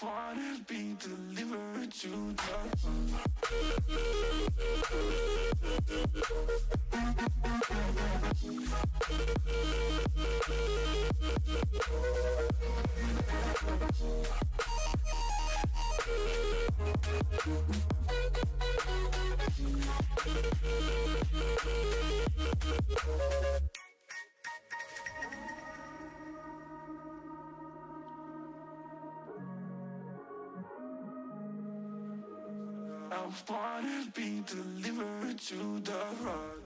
Wanna be delivered to I wanna be delivered to the heart.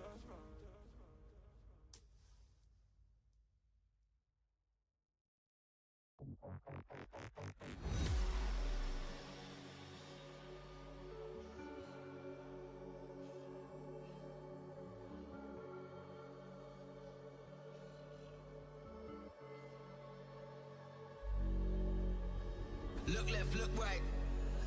Look left, look right,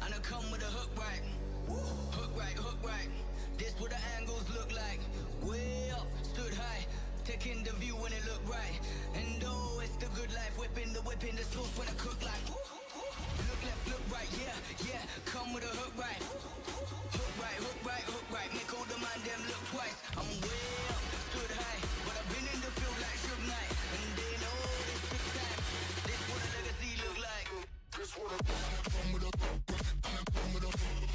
and I come with a hook right. Hook right. This what the angles look like. Way up, stood high, taking the view when it look right. And oh, it's the good life, whipping the sauce when I cook like. Look left, look right, yeah, come with a hook right. Hook right, make all the man them look twice. I'm way up, stood high, but I've been in the field like Suge Knight. And they know this took time, this what a legacy look like. This what I come with a hook right, and I come with a hook right.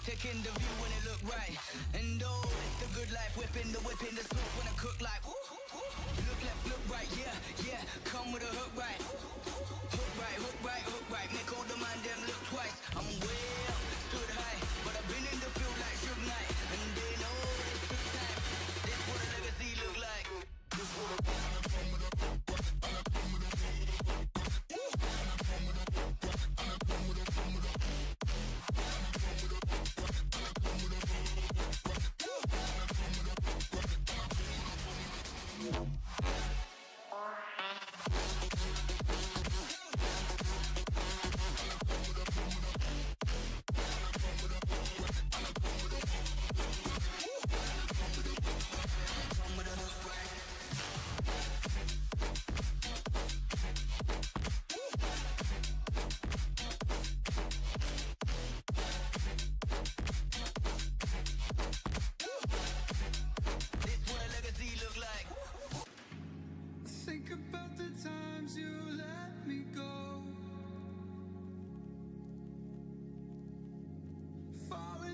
Taking the view when it look right. And oh, it's the good life, whipping the sauce when I cook like. Look left, look right, yeah, come with a hook right. Hook right, make all the man them look twice. I'm way up, stood high, but I've been in the field like Suge Knight. And they know this took time, this what a legacy look like. This what I come with a hook right.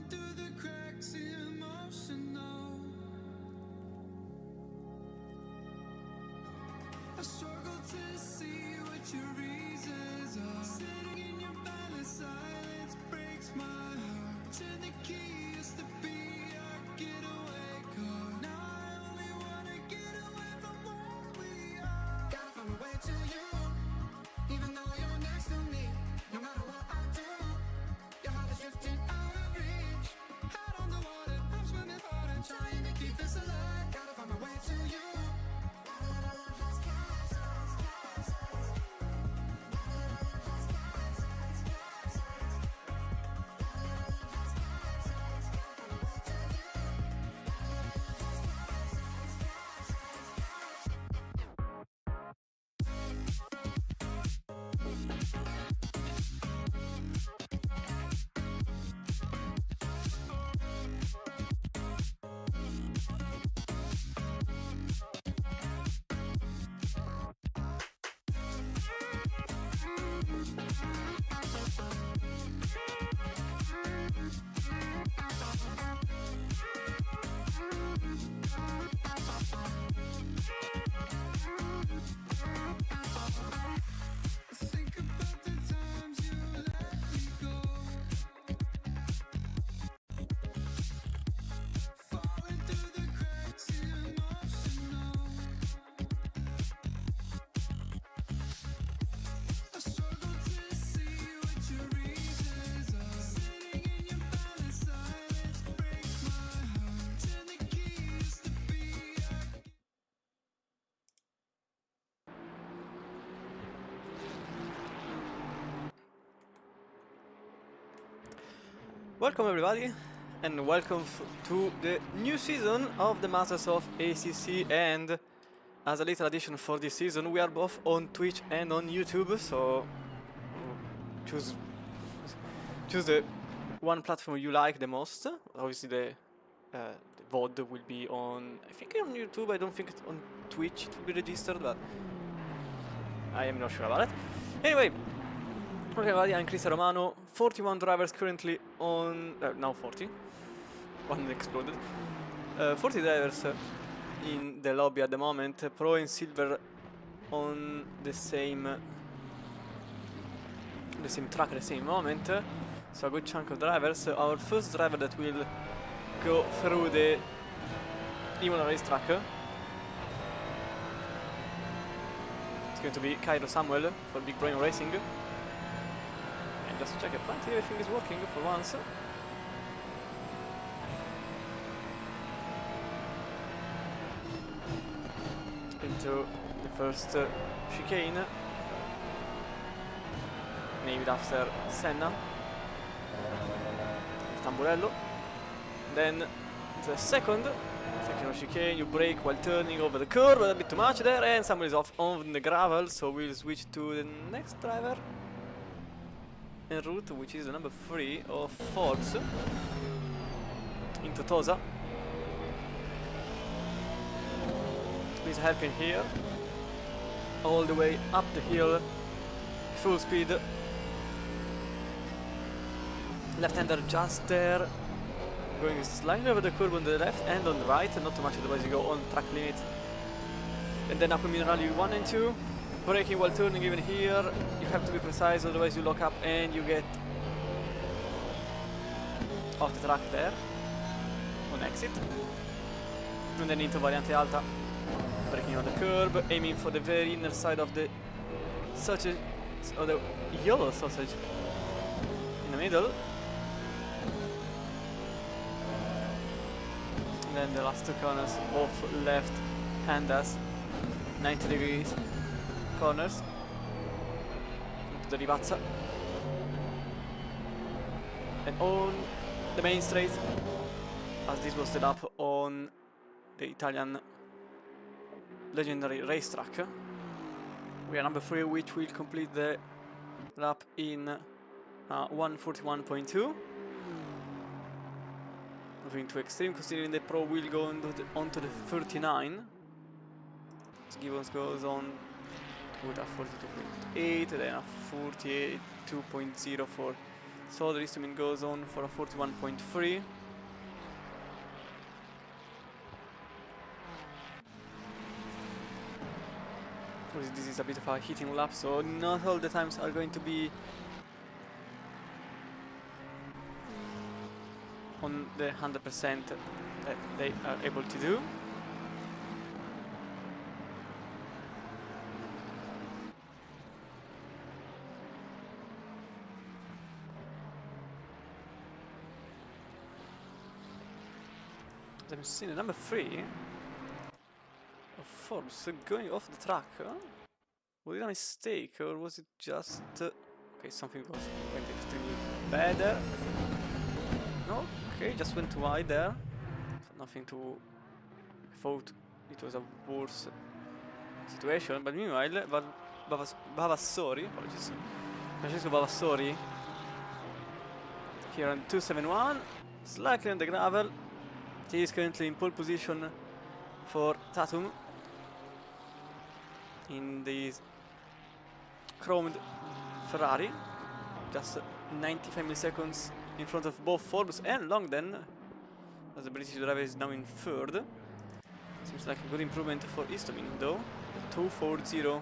through the cracks, emotional. I struggle to see what your reasons are. Sitting in your balance, silence breaks my heart. Turn the key, used to be our getaway car. Now I only wanna get away from where we are. Gotta find my way to you, even though you're next to me. No matter what I do, your heart is drifting out of reach. Head on the water, I'm swimming hard and trying to keep this alive. Gotta find my way to you. Think about the times you let me go. Falling through the cracks, emotional. I struggle to see what your reasons are. Sitting in your balance, silence breaks my heart. Turn the key, used to be our. Welcome everybody, and welcome to the new season of the Masters of ACC. And as a little addition for this season, we are both on Twitch and on YouTube, so choose the one platform you like the most. Obviously the VOD will be on, I think, on YouTube. I don't think it's on Twitch it will be registered, but I am not sure about it. Anyway, okay everybody, I'm Cristian Romano. 41 drivers currently on, now 40, one exploded. 40 drivers in the lobby at the moment, pro and silver on the same track at the same moment. So a good chunk of drivers. Our first driver that will go through the Imola racetrack, it's going to be Cairo Samuel for Big Brain Racing. Just to check apparently everything is working for once. Into the first chicane, named after Senna, Tamburello. Then the second section of chicane, you brake while turning over the curve, a bit too much there, and someone is off on the gravel, so we'll switch to the next driver en route, which is the number 3 of Forbes into Tosa. He's helping here, all the way up the hill, full speed. Left-hander just there, going slightly over the curve on the left and on the right, and not too much, otherwise you go on track limit. And then up in rally 1 and 2. Braking while turning even here, you have to be precise, otherwise you lock up and you get off the track there on exit. And then into Variante Alta, braking on the curb, aiming for the very inner side of the sausage, or the yellow sausage in the middle. And then the last two corners, both left-handers, 90 degrees. Corners into the Rivazza, and on the main straight, as this was the lap on the Italian legendary racetrack. We are number 3, which will complete the lap in 1:41.2. Moving to extreme, considering the pro will go onto the 39. So Gibbons goes on with a 42.8, then a 42.0 for So the Istomin goes on for a 41.3. This is a bit of a heating lap, so not all the times are going to be on the 100% that they are able to do. As I'm seeing number 3 of Forbes going off the track. Was it a mistake or was it just... okay, something went extremely bad there. No, okay, just went wide there. So nothing to... I thought it was a worse situation, but meanwhile, Vavassori, apologies, Francesco Vavassori, here on 271, slightly on the gravel. He is currently in pole position for Tatum in the chromed Ferrari, just 95 milliseconds in front of both Forbes and Longden, as the British driver is now in third. Seems like a good improvement for Istomin though, 240.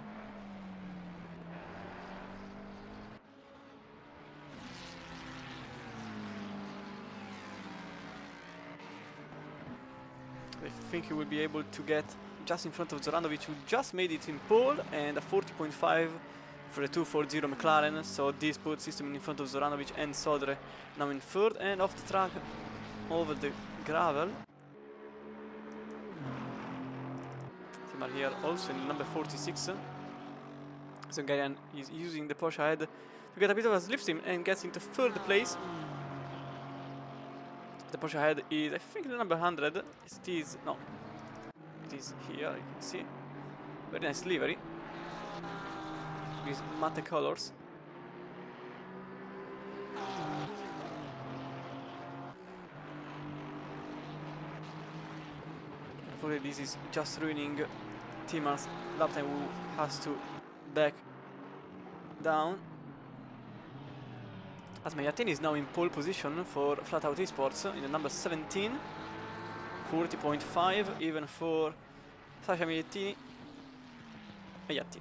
I think he will be able to get just in front of Zoranovic, who just made it in pole, and a 40.5 for the 240 McLaren. So this puts Istomin in front of Zoranovic and Sodre now in third, and off the track over the gravel. Timar here also in number 46. So Gaian is using the Porsche head to get a bit of a slipstream and gets into third place. The Porsche head is, I think, the number 100. It is, no, it is here, you can see. Very nice livery. With matte colors. Unfortunately, this is just ruining Timar's lap time, who has to back down. As Magliattini is now in pole position for Flat Out Esports in the number 17, 40.5 even for Sasha Magliattini.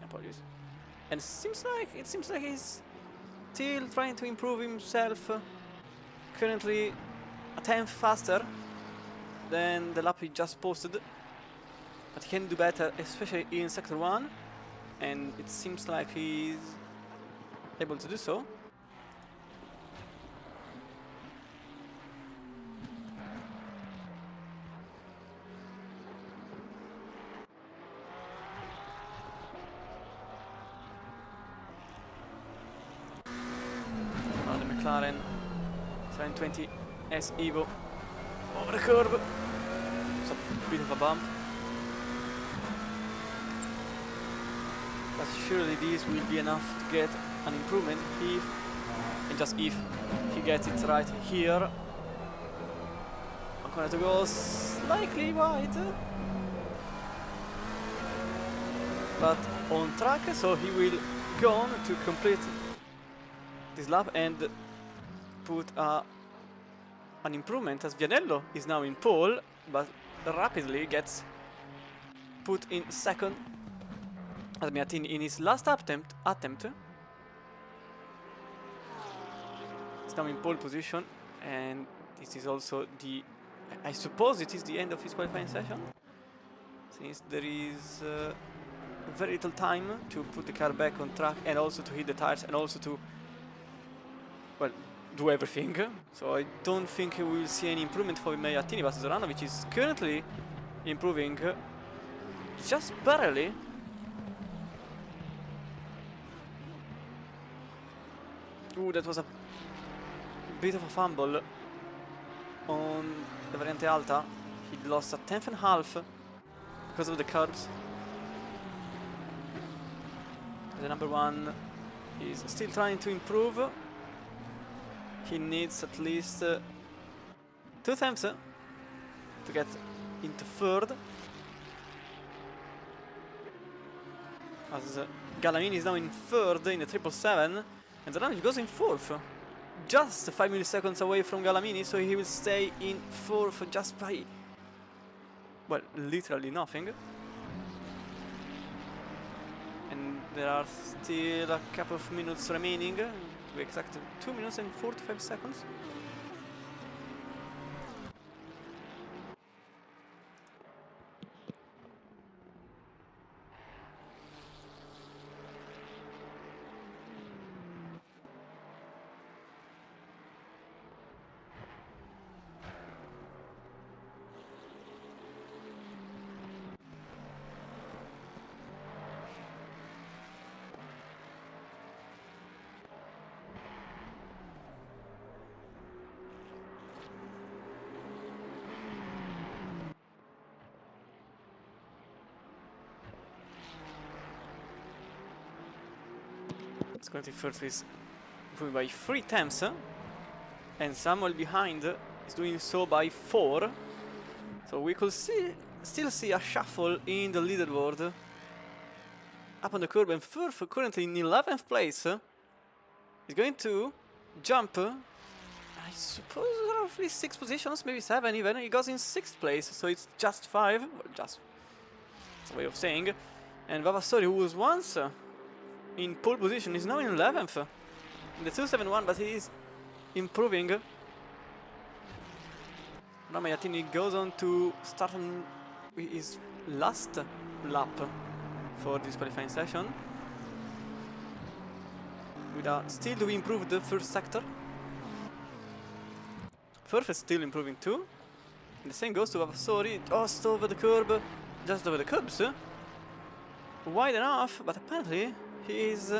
Apologies. And it seems like he's still trying to improve himself. Currently a tenth faster than the lap he just posted, but he can do better, especially in sector 1, and it seems like he's able to do so. Now the McLaren 720 S Evo over the curb. It's a bit of a bump, but surely this will be enough to get an improvement if, and just if, he gets it right here. I'm going to go slightly wide, but on track, so he will go on to complete this lap and put an improvement, as Vianello is now in pole, but rapidly gets put in second, as Magliattini in his last attempt is now in pole position, and this is also the, I suppose it is the end of his qualifying session, since there is very little time to put the car back on track and also to hit the tires and also to, well, do everything. So I don't think we will see any improvement for Magliattini, but Zoranovic is currently improving just barely. Ooh, that was a bit of a fumble on the Variante Alta. He lost a tenth and a half because of the curbs. The number 1 is still trying to improve. He needs at least 2 tenths to get into third. As Galamini is now in third in the 777, and Zoranovic goes in fourth. just 5 milliseconds away from Galamini, so he will stay in 4th just by, well, literally nothing. And there are still a couple of minutes remaining, to be exact 2 minutes and 45 seconds. Scotty first is improving by 3 tenths, and Samuel behind is doing so by 4. So we could still see a shuffle in the leaderboard. Up on the curb, and Firth, currently in 11th place, is going to jump, I suppose, roughly 6 positions, maybe 7 even. He goes in 6th place, so it's just 5, or just, it's a way of saying. And Vavasori, who was once in pole position, is now in 11th in the 271, but he is improving. Now Magliatini goes on to start on his last lap for this qualifying session, with still to be improved the first sector. Firth is still improving too. And the same goes to Vavasori, just over the curb, just over the curbs. Wide enough, but apparently he is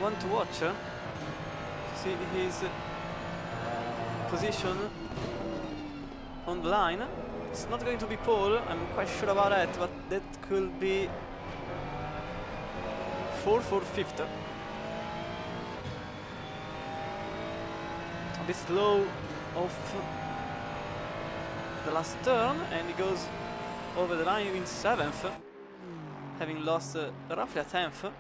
one to watch. See his position on the line. It's not going to be pole, I'm quite sure about that, but that could be 4th or 5th. A bit slow off the last turn, and he goes over the line in 7th, having lost roughly a 10th,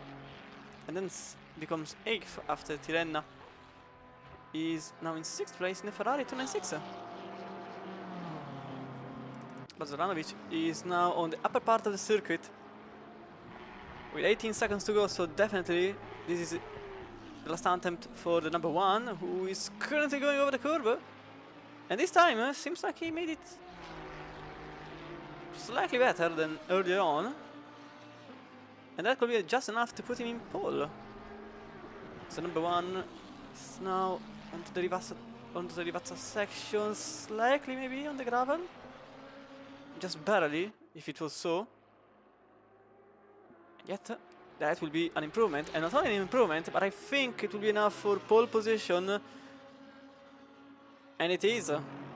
and then becomes 8th after Tirenna is now in 6th place in the Ferrari 296. Bazaranovic is now on the upper part of the circuit with 18 seconds to go, so definitely this is the last attempt for the number 1, who is currently going over the curb, and this time seems like he made it slightly better than earlier on, and that could be just enough to put him in pole. So number 1 is now onto the Rivazza section, slightly maybe on the gravel, just barely, if it was so. Yet that will be an improvement, and not only an improvement, but I think it will be enough for pole position, and it is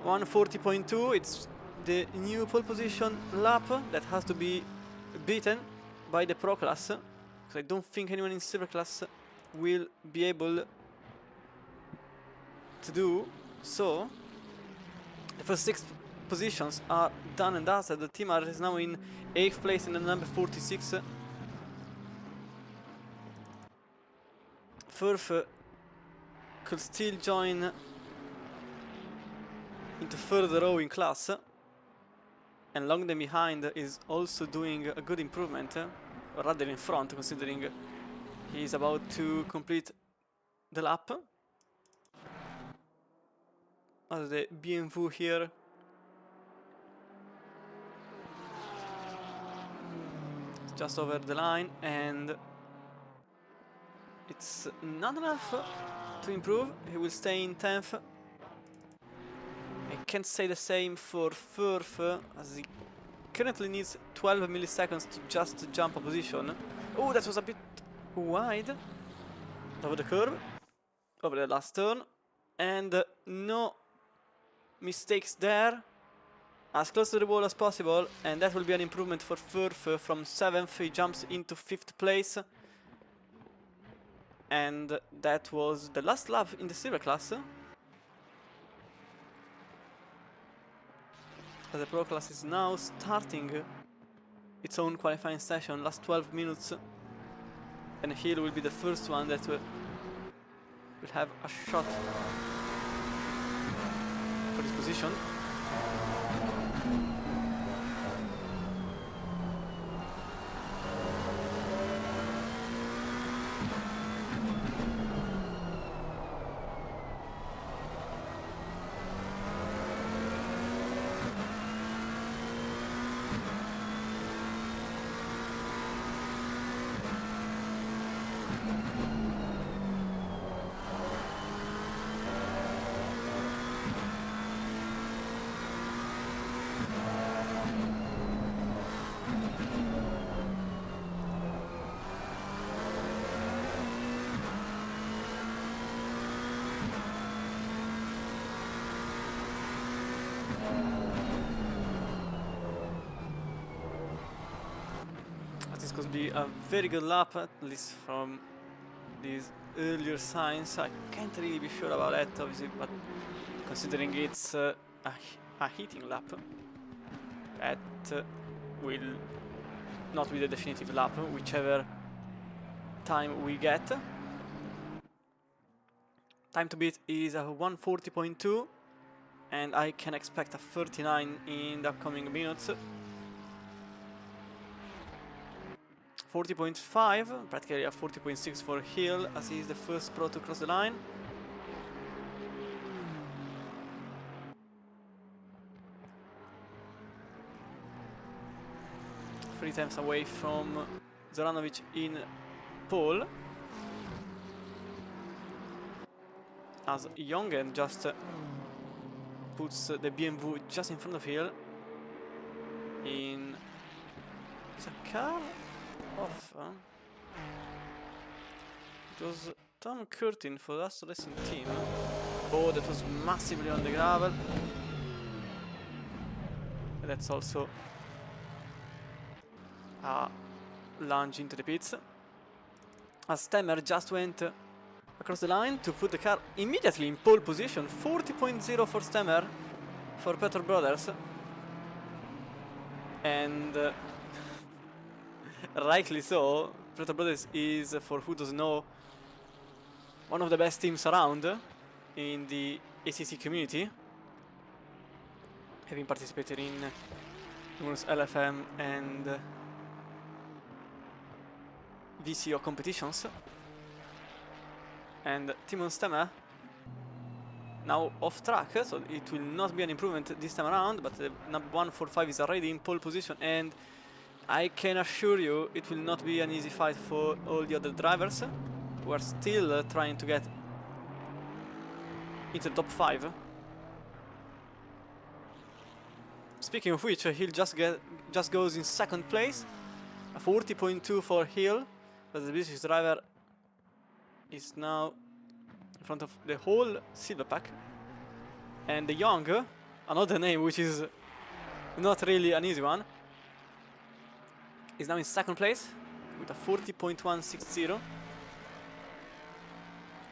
140.2. It's the new pole position lap that has to be beaten by the Pro class, because I don't think anyone in Silver class will be able to do so. The first 6 positions are done and dusted. The team is now in 8th place in the number 46. Firth could still join into further row in class, and Longden behind is also doing a good improvement, or rather in front, considering he is about to complete the lap. As the BMW here it's just over the line, and it's not enough to improve. He will stay in 10th. I can't say the same for Firth, as he currently needs 12 milliseconds to just jump a position. Oh, that was a bit wide. Over the curb, over the last turn, and no mistakes there. As close to the wall as possible, and that will be an improvement for Firth. From 7th he jumps into 5th place, and that was the last lap in the Silver class. The Pro class is now starting its own qualifying session, last 12 minutes, and Hill will be the first one that will have a shot for this position. This could be a very good lap, at least from these earlier signs. I can't really be sure about that, obviously, but considering it's a heating lap, that will not be the definitive lap, whichever time we get. Time to beat is a 1:40.2, and I can expect a 39 in the upcoming minutes. 40.5, practically a 40.6 for Hill, as he is the first pro to cross the line. Three times away from Zoranovic in pole, as Jongen just puts the BMW just in front of Hill. In is a car off? It was Tom Curtin for the Assetto Racing team. Oh, that was massively on the gravel. That's also a lunge into the pits. As Stemmer just went across the line to put the car immediately in pole position. 40.0 for Stemmer, for Petrol Brothers. And rightly so. Petrol Brothers is, for who doesn't know, one of the best teams around in the ACC community, having participated in numerous LFM and VCO competitions. And Timon Stemmer now off track, so it will not be an improvement this time around, but the number 145 is already in pole position, and I can assure you it will not be an easy fight for all the other drivers who are still trying to get into the top 5. Speaking of which, Hill just goes in second place, a 40.2 for Hill, but the British driver is now in front of the whole silver pack. And the Young, another name which is not really an easy one, is now in second place with a 40.160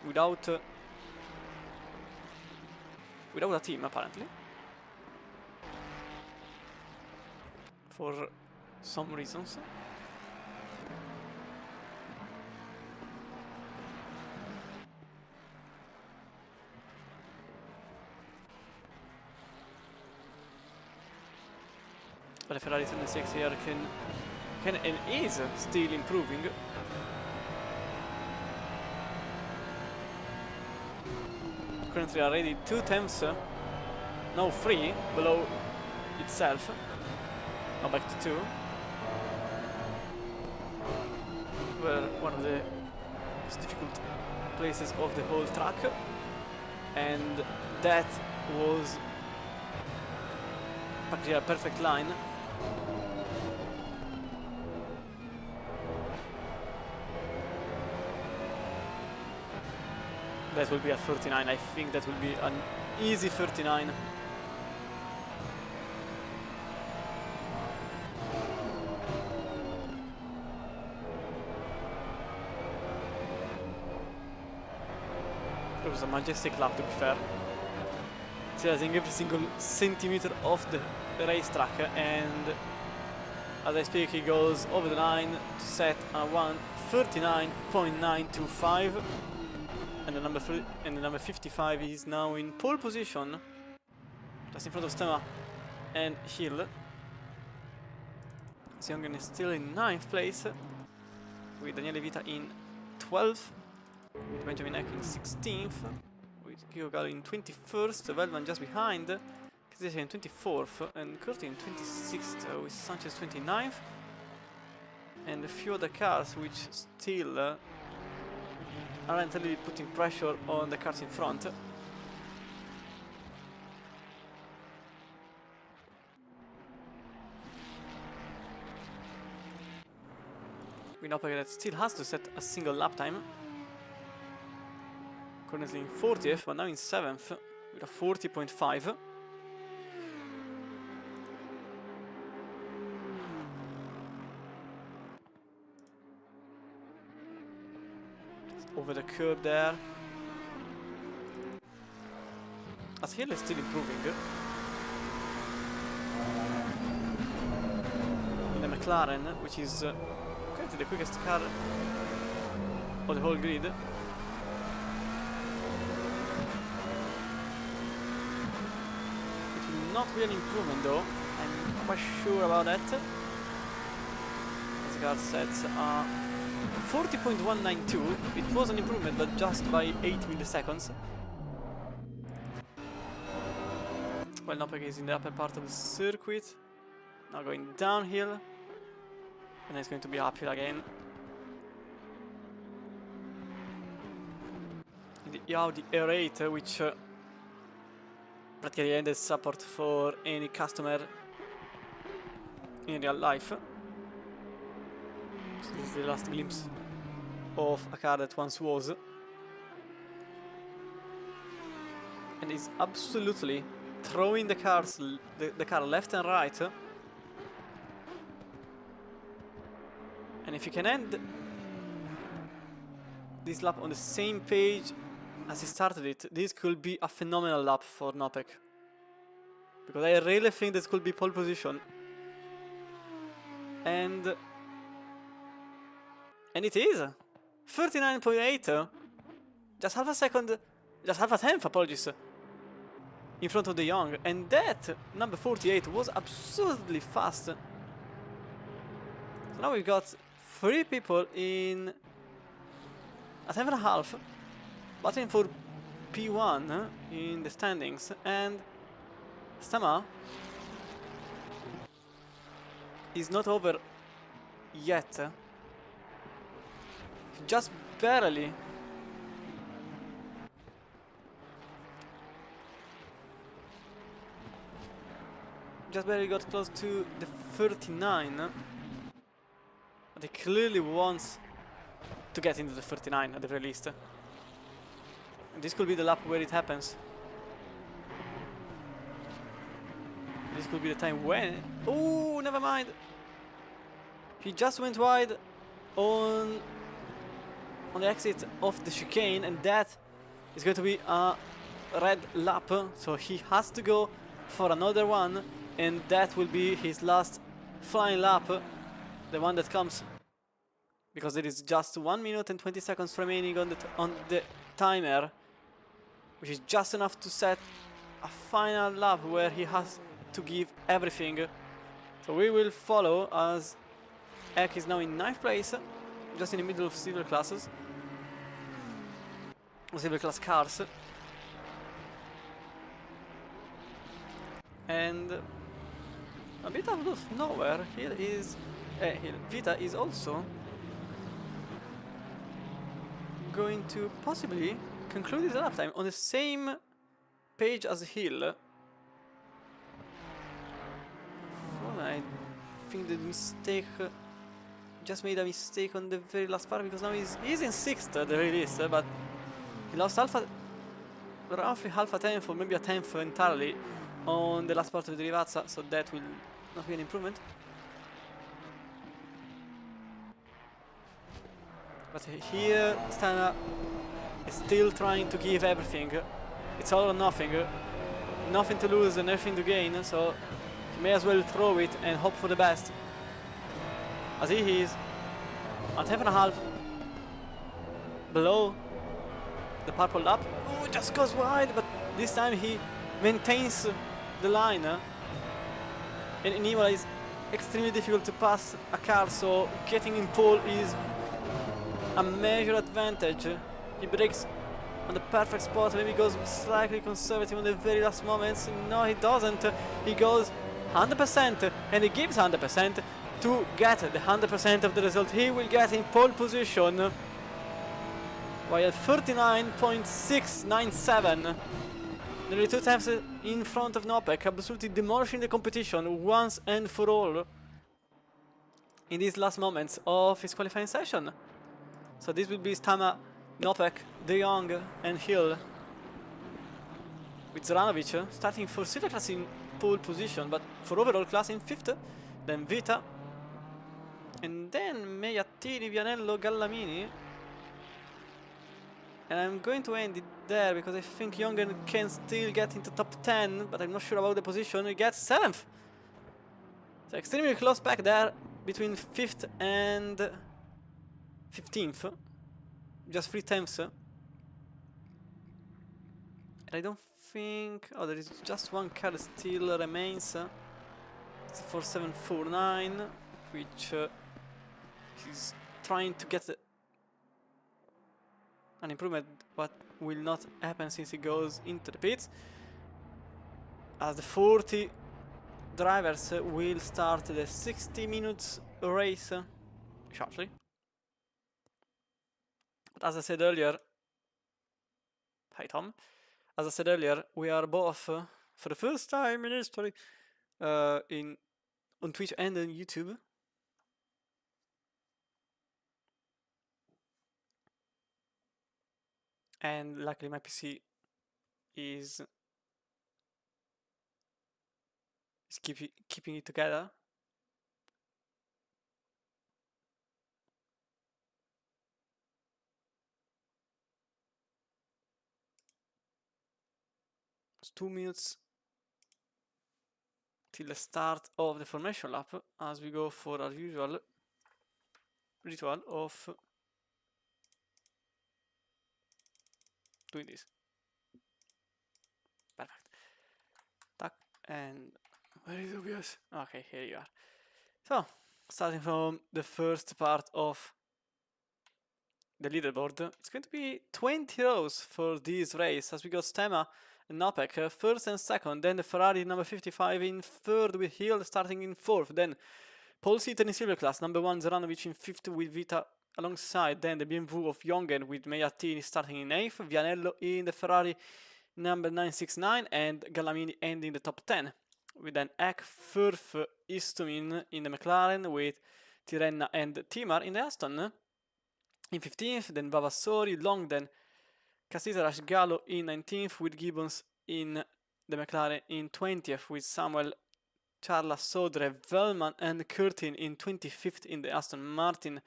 without a team, apparently, for some reasons. But the Ferrari 26 here can and is still improving. Currently already 2 tenths, now 3 below itself. Now back to 2. Were one of the most difficult places of the whole track, and that was practically a perfect line. That will be a 39. I think that will be an easy 39. It was a majestic lap, to be fair. Utilizing every single centimeter of the racetrack, and as I speak he goes over the line to set a 1:39.925. And the number 55 is now in pole position, just in front of Stemma and Hill. Siongen is still in 9th place, with Daniele Vita in 12th, with Benjamin Eck in 16th, with Kyogal in 21st, Velvan just behind, Kizesha in 24th, and Curti in 26th, with Sanchez 29th, and a few other cars which still aren't really putting pressure on the cars in front. Winopeg that still has to set a single lap time. Currently in 40th, but now in 7th with a 40.5. Over the curb there. As Hill is still improving. In the McLaren, which is currently the quickest car of the whole grid. It will not be an improvement though, I'm not quite sure about that. As the car sets 40.192, it was an improvement but just by 8 milliseconds. Well, Nopek is in the upper part of the circuit, now going downhill, and it's going to be uphill again. The Audi R8, which practically ended support for any customer in real life. So this is the last glimpse of a car that once was. And is absolutely throwing the car left and right. And if you can end this lap on the same page as he started it, this could be a phenomenal lap for Nopek. Because I really think this could be pole position. And it is! 39.8! Just half a second, just half a tenth, apologies, in front of De Jong. And that, number 48, was absurdly fast. So now we've got 3 people in a tenth and a half, battling for P1 in the standings, and Stamma is not over yet. Just barely. Just barely got close to the 39. But he clearly wants to get into the 39 at the very least. And this could be the lap where it happens. This could be the time when... Oh, never mind. He just went wide on the exit of the chicane, and that is going to be a red lap. So he has to go for another one, and that will be his last flying lap. The one that comes, because there is just 1 minute and 20 seconds remaining on the timer, which is just enough to set a final lap where he has to give everything. So we will follow as Eck is now in 9th place, just in the middle of silver classes, silver class cars, and a bit out of nowhere, Vita is also going to possibly conclude his lap time on the same page as Hill. Well, I think the mistake just made a mistake on the very last part, because now he's in 6th at the very least, but he lost roughly half a tenth or maybe a tenth entirely on the last part of the Rivazza, so that will not be an improvement. But here Stana is still trying to give everything. It's all or nothing. Nothing to lose and nothing to gain, so he may as well throw it and hope for the best. As he is a tenth and a half below the purple lap. Oh, just goes wide, but this time he maintains the line. And in Imola is extremely difficult to pass a car, so getting in pole is a major advantage. He brakes on the perfect spot, maybe goes slightly conservative on the very last moments. No, he doesn't. He goes 100% and he gives 100% to get the 100% of the result. He will get in pole position while 39.697, nearly 2 times in front of Nopek, absolutely demolishing the competition once and for all in these last moments of his qualifying session. So this will be Stama, Nopek, De Jong and Hill, with Zoranovic starting for silver class in pole position, but for overall class in 5th, then Vita, and then Meiattini, Vianello, Gallamini. And I'm going to end it there because I think Jongen can still get into top 10, but I'm not sure about the position. He gets 7th. So extremely close back there between 5th and 15th. Just 3 tenths. And I don't think... Oh, there is just one car that still remains. It's 4749, which he's trying to get an improvement, but will not happen since he goes into the pits, as the 40 drivers will start the 60 minutes race shortly. But as I said earlier, hi Tom, as I said earlier, we are both for the first time in history on Twitch and on YouTube. And luckily my PC is keeping it together. It's 2 minutes till the start of the formation lap, as we go for our usual ritual of doing this. Perfect. Tack, and where is OBS? Okay, here you are. So, starting from the first part of the leaderboard, it's going to be 20 rows for this race, as we got Stema and Nopek first and second, then the Ferrari number 55 in third with Hill starting in fourth, then Paul Seaton in silver class, number 1 Zoranovic in fifth with Vita alongside, then the BMW of Jongen with Meiattini starting in 8th, Vianello in the Ferrari number 969 and Gallamini ending the top 10. With then Eck, Furf, Istomin in the McLaren with Tirenna and Timar in the Aston in 15th, then Vavassori, Long, then Casitarash, Gallo in 19th with Gibbons in the McLaren in 20th with Samuel, Charla, Sodre, Vellman and Curtin in 25th in the Aston Martin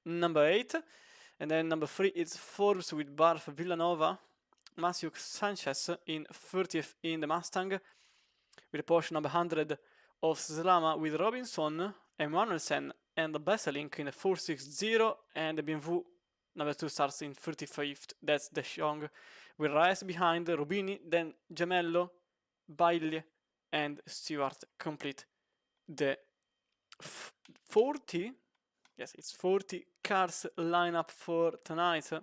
number 8. And then number 3 is Forbes with Barf, Villanova, Masiuk, Sanchez in 30th in the Mustang with the Porsche number 100 of Slama with Robinson, Emanuelsen and the Besselink in the 460, and the BMW number 2 starts in 35th, that's De Jong, with Reyes behind, Rubini, then Gemello, Bailey and Stewart complete the 40, yes it's 40 cars lineup for tonight, so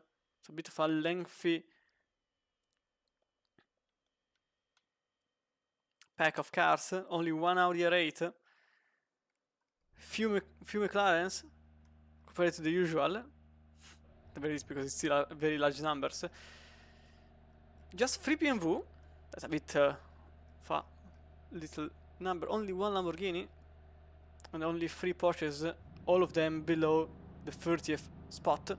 a bit of a lengthy pack of cars, only one Audi R8, few McLarens compared to the usual, the very least because it's still a very large numbers. Just 3 BMW, that's a bit far little number, only 1 Lamborghini and only 3 Porsches, all of them below the 30th spot.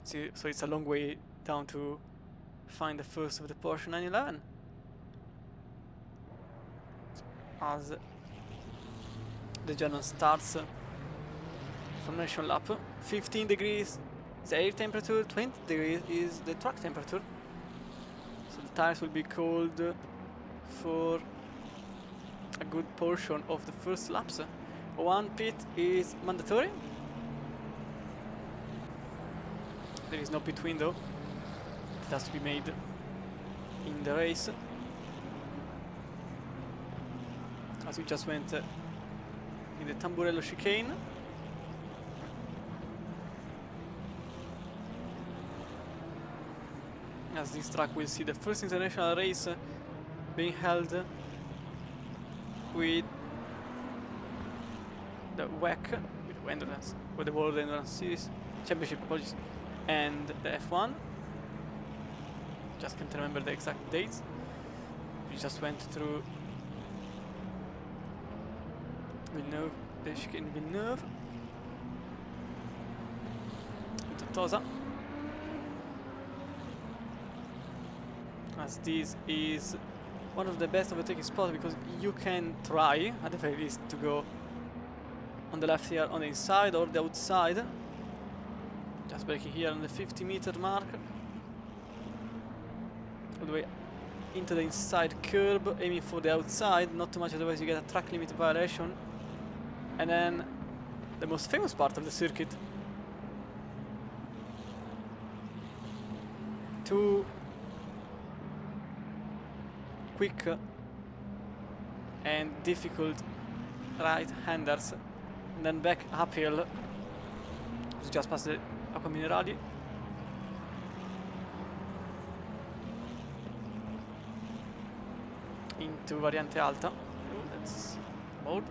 So it's a long way down to find the first of the Porsche 911. As the German starts formation lap, 15 degrees is the air temperature, 20 degrees is the track temperature. So the tires will be cold for a good portion of the first laps. One pit is mandatory. There is no pit window. It has to be made in the race. As we just went in the Tamburello chicane. As this track will see the first international race being held with the WEC, with the World Endurance Series Championship, apologies, and the F1. Just can't remember the exact dates. We just went through Villeneuve, the chicane Villeneuve, into Tosa. As this is one of the best overtaking spots because you can try, at the very least, to go on the left here on the inside or the outside. Just braking here on the 50-meter mark. All the way into the inside curb, aiming for the outside, not too much, otherwise you get a track limit violation. And then the most famous part of the circuit. Two quick and difficult right-handers, and then back uphill. So just past the Acqua Minerali. Into Variante Alta. That's bold.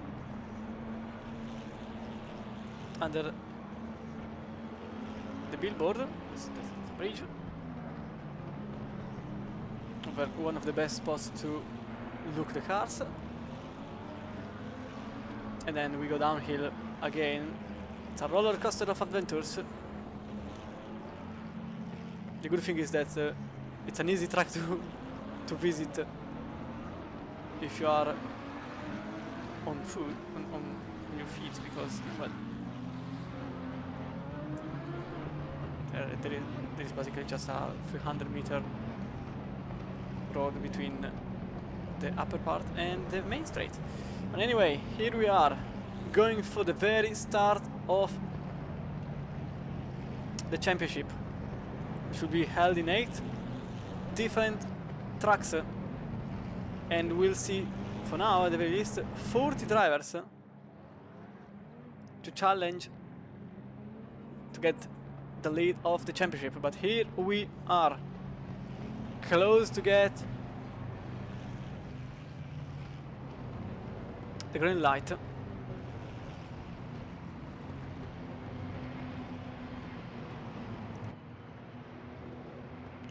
Under the billboard, is the bridge. Over one of the best spots to look the cars. And then we go downhill again. It's a roller coaster of adventures. The good thing is that it's an easy track to visit if you are on foot, on your feet, because well, there is basically just a 300-meter road between the upper part and the main straight. But anyway, here we are, going for the very start of the championship, which will be held in 8 different tracks, and we'll see, for now at the very least, 40 drivers to challenge to get the lead of the championship. But here we are, close to get the green light.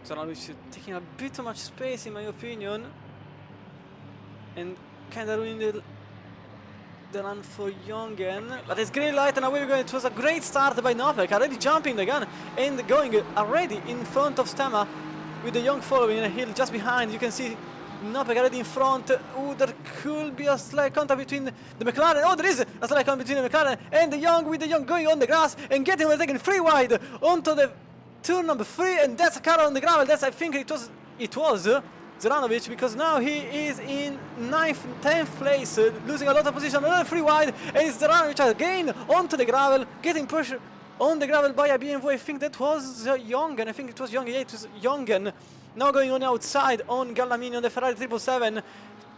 So now it's taking a bit too much space in my opinion, and kinda ruining the run for Jongen. But it's green light and away we go. It was a great start by Nopek, already jumping the gun and going already in front of Stemma, with the Young following in a hill just behind. You can see Nopek already in front. Oh, there could be a slight contact between the McLaren. Oh, there is a slight contact between the McLaren and the Young, with the Young going on the grass and getting overtaken free wide onto the turn number 3, and that's a car on the gravel. That's, I think it was Zoranovic, because now he is in 9th, 10th place, losing a lot of position, another free wide, and it's Zoranovic again onto the gravel, getting pushed on the gravel by a BMW. I think that was Jongen. I think it was Jongen. Yeah, it was Jongen. Now going on the outside on Gallamini on the Ferrari 777,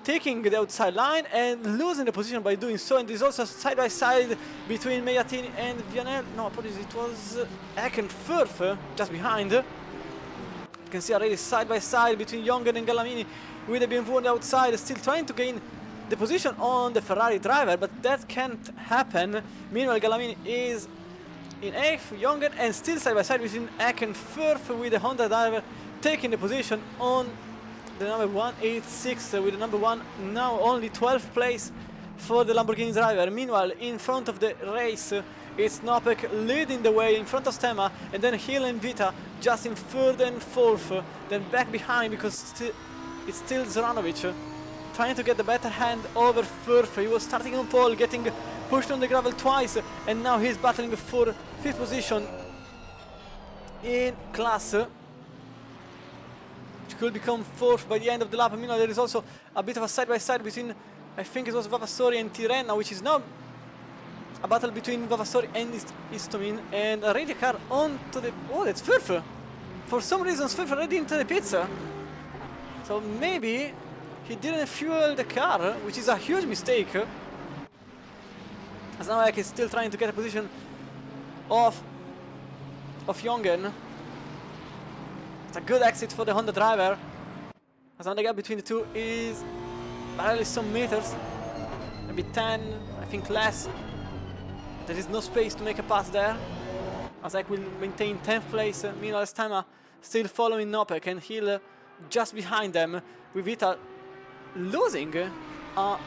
taking the outside line and losing the position by doing so. And there's also side by side between Megatini and Vianello. No, apologies, it was Eckenfurth just behind. You can see already side by side between Jongen and Gallamini, with the BMW on the outside, still trying to gain the position on the Ferrari driver, but that can't happen. Meanwhile, Gallamini is in 8th, Jongen, and still side by side between Eckenfurth, with the Honda driver taking the position on the number 186, with the number 1 now only 12th place for the Lamborghini driver. Meanwhile, in front of the race, it's Nopek leading the way in front of Stemma, and then Hill and Vita just in 3rd and 4th. Then back behind, because it's still Zoranovic trying to get the better hand over Firth. He was starting on pole, getting pushed on the gravel twice, and now he's battling for 5th position in class, which could become 4th by the end of the lap. Meanwhile, there is also a bit of a side-by-side between, I think it was Vavasori and Tirrena, which is now a battle between Vavasori and Istomin, and a radio car onto the... Oh, that's Furf! For some reason, Furf already into the pizza. So maybe he didn't fuel the car, which is a huge mistake. As now Ek is still trying to get a position of Jongen. It's a good exit for the Honda driver. As now the gap between the two is barely some meters. Maybe 10, I think less. There is no space to make a pass there. As Ek will maintain 10th place. Meanwhile, Stema still following Nopek and Hill just behind them, with Vita losing a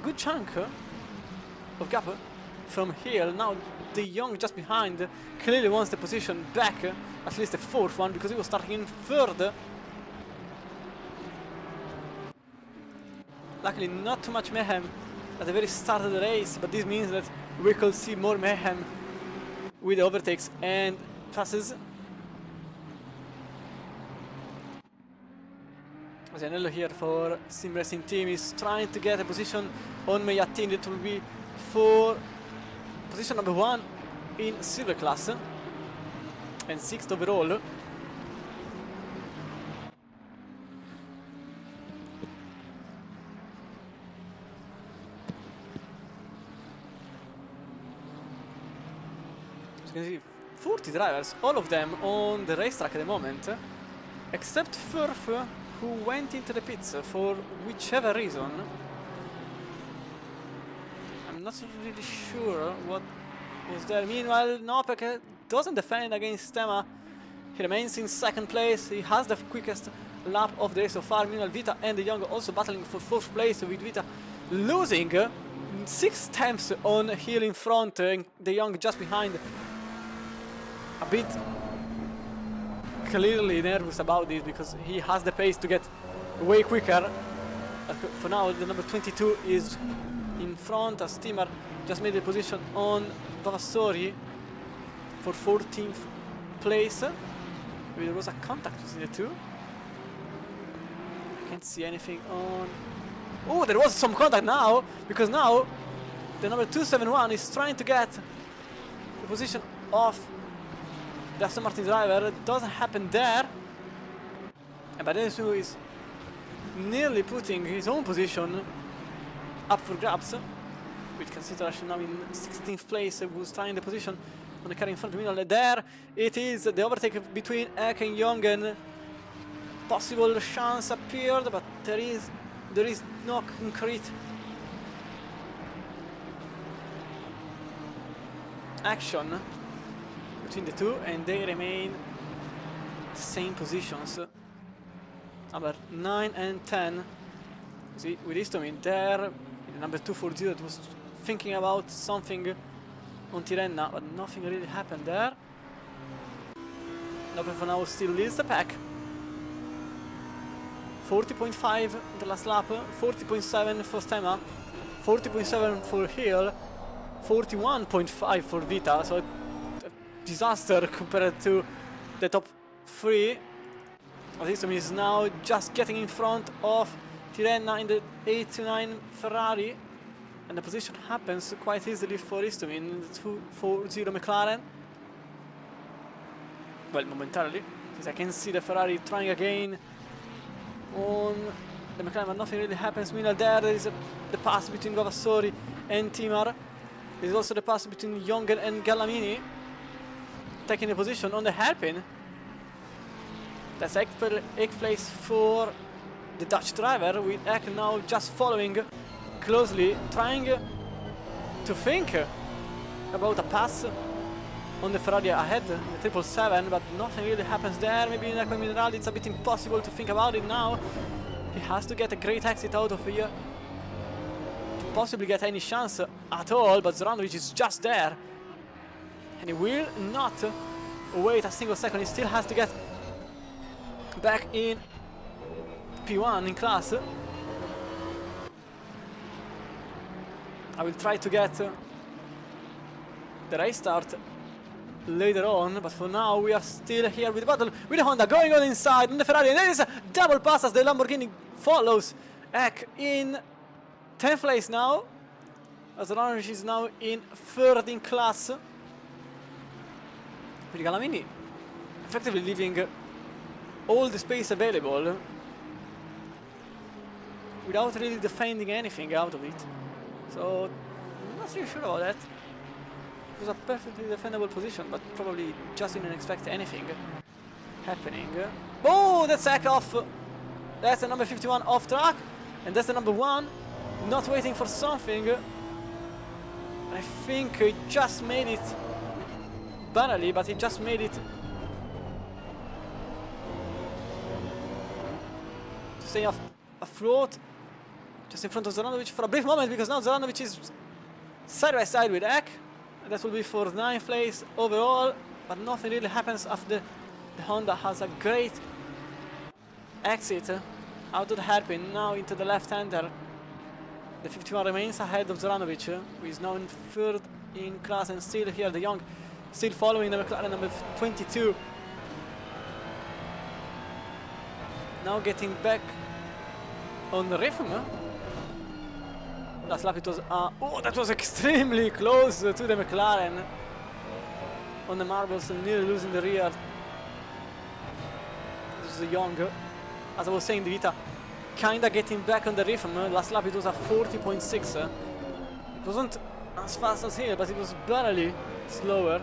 good chunk of gap from Hill. Now De Jong just behind clearly wants the position back, at least the 4th one, because he was starting in 3rd. Luckily not too much mayhem at the very start of the race, but this means that we could see more mayhem with the overtakes and passes. Zanello here for Sim Racing Team is trying to get a position on Meyatin. It will be for position number 1 in silver class and 6th overall. As you can see, 40 drivers, all of them on the racetrack at the moment, except Furf, who went into the pits for whichever reason. I'm not really sure what was there. Meanwhile, Nopek doesn't defend against Stema. He remains in 2nd place. He has the quickest lap of the race so far. Meanwhile, Vita and De Jong also battling for 4th place, with Vita losing 6 attempts on Hill in front and De Jong just behind. A bit clearly nervous about this because he has the pace to get way quicker. For now, the number 22 is in front as Steamer just made the position on Vavasori for 14th place. Maybe there was a contact between the two. I can't see anything on... Oh, there was some contact now, because now the number 271 is trying to get the position of the Aston Martin driver. It doesn't happen there. And Badensu is nearly putting his own position up for grabs, with consideration now in 16th place, who's trying the position on the car in front of me. There it is, the overtake between Ek and Jongen. Possible chance appeared, but there is no concrete action between the two, and they remain same positions. Number 9 and 10. See, with Istomin there, in the number 240 that was thinking about something on Tirrena, but nothing really happened there. Nopek for now still leads the pack. 40.5 the last lap, 40.7 for Stema, 40.7 for Hill, 41.5 for Vita, so a disaster compared to the top 3. Istomin is now just getting in front of Tirrena in the 829 Ferrari, and the position happens quite easily for Istomin, the 240 McLaren. Well, momentarily, because I can see the Ferrari trying again on the McLaren, but nothing really happens. Meanwhile, there is the pass between Vavasori and Timar. There's also the pass between Jongen and Gallamini, taking the position on the hairpin. That's 8th place for the Dutch driver, with Ek now just following closely, trying to think about a pass on the Ferrari ahead, the 777, but nothing really happens there. Maybe in Eco Minerali it's a bit impossible to think about it now. He has to get a great exit out of here to possibly get any chance at all, but Zoranovic is just there. And he will not wait a single second. He still has to get back in P1 in class. I will try to get the race start later on, but for now we are still here with the battle with the Honda going on inside on the Ferrari, and there is a double pass as the Lamborghini follows Ek in 10th place now. as Orange is now in third in class. With Galamini effectively leaving all the space available without really defending anything out of it. So, I'm not really sure about that. It was a perfectly defendable position, but probably just didn't expect anything happening. Oh, that's Zach off! That's the number 51 off track, and that's the number 1 not waiting for something. I think he just made it barely, but he just made it to stay afloat just in front of Zoranovic for a brief moment, because now Zoranovic is side by side with Ek. That will be for 9th place overall, but nothing really happens after the Honda has a great exit out of the hairpin, now into the left-hander. The 51 remains ahead of Zoranovic, who is now in 3rd in class, and still here De Jong, still following the McLaren number 22. Now getting back on the rhythm. Last lap it was, oh, that was extremely close to the McLaren on the marbles, and nearly losing the rear. This is De Jong. As I was saying, De Vita kinda getting back on the rhythm. Last lap it was a 40.6. It wasn't as fast as here, but it was barely slower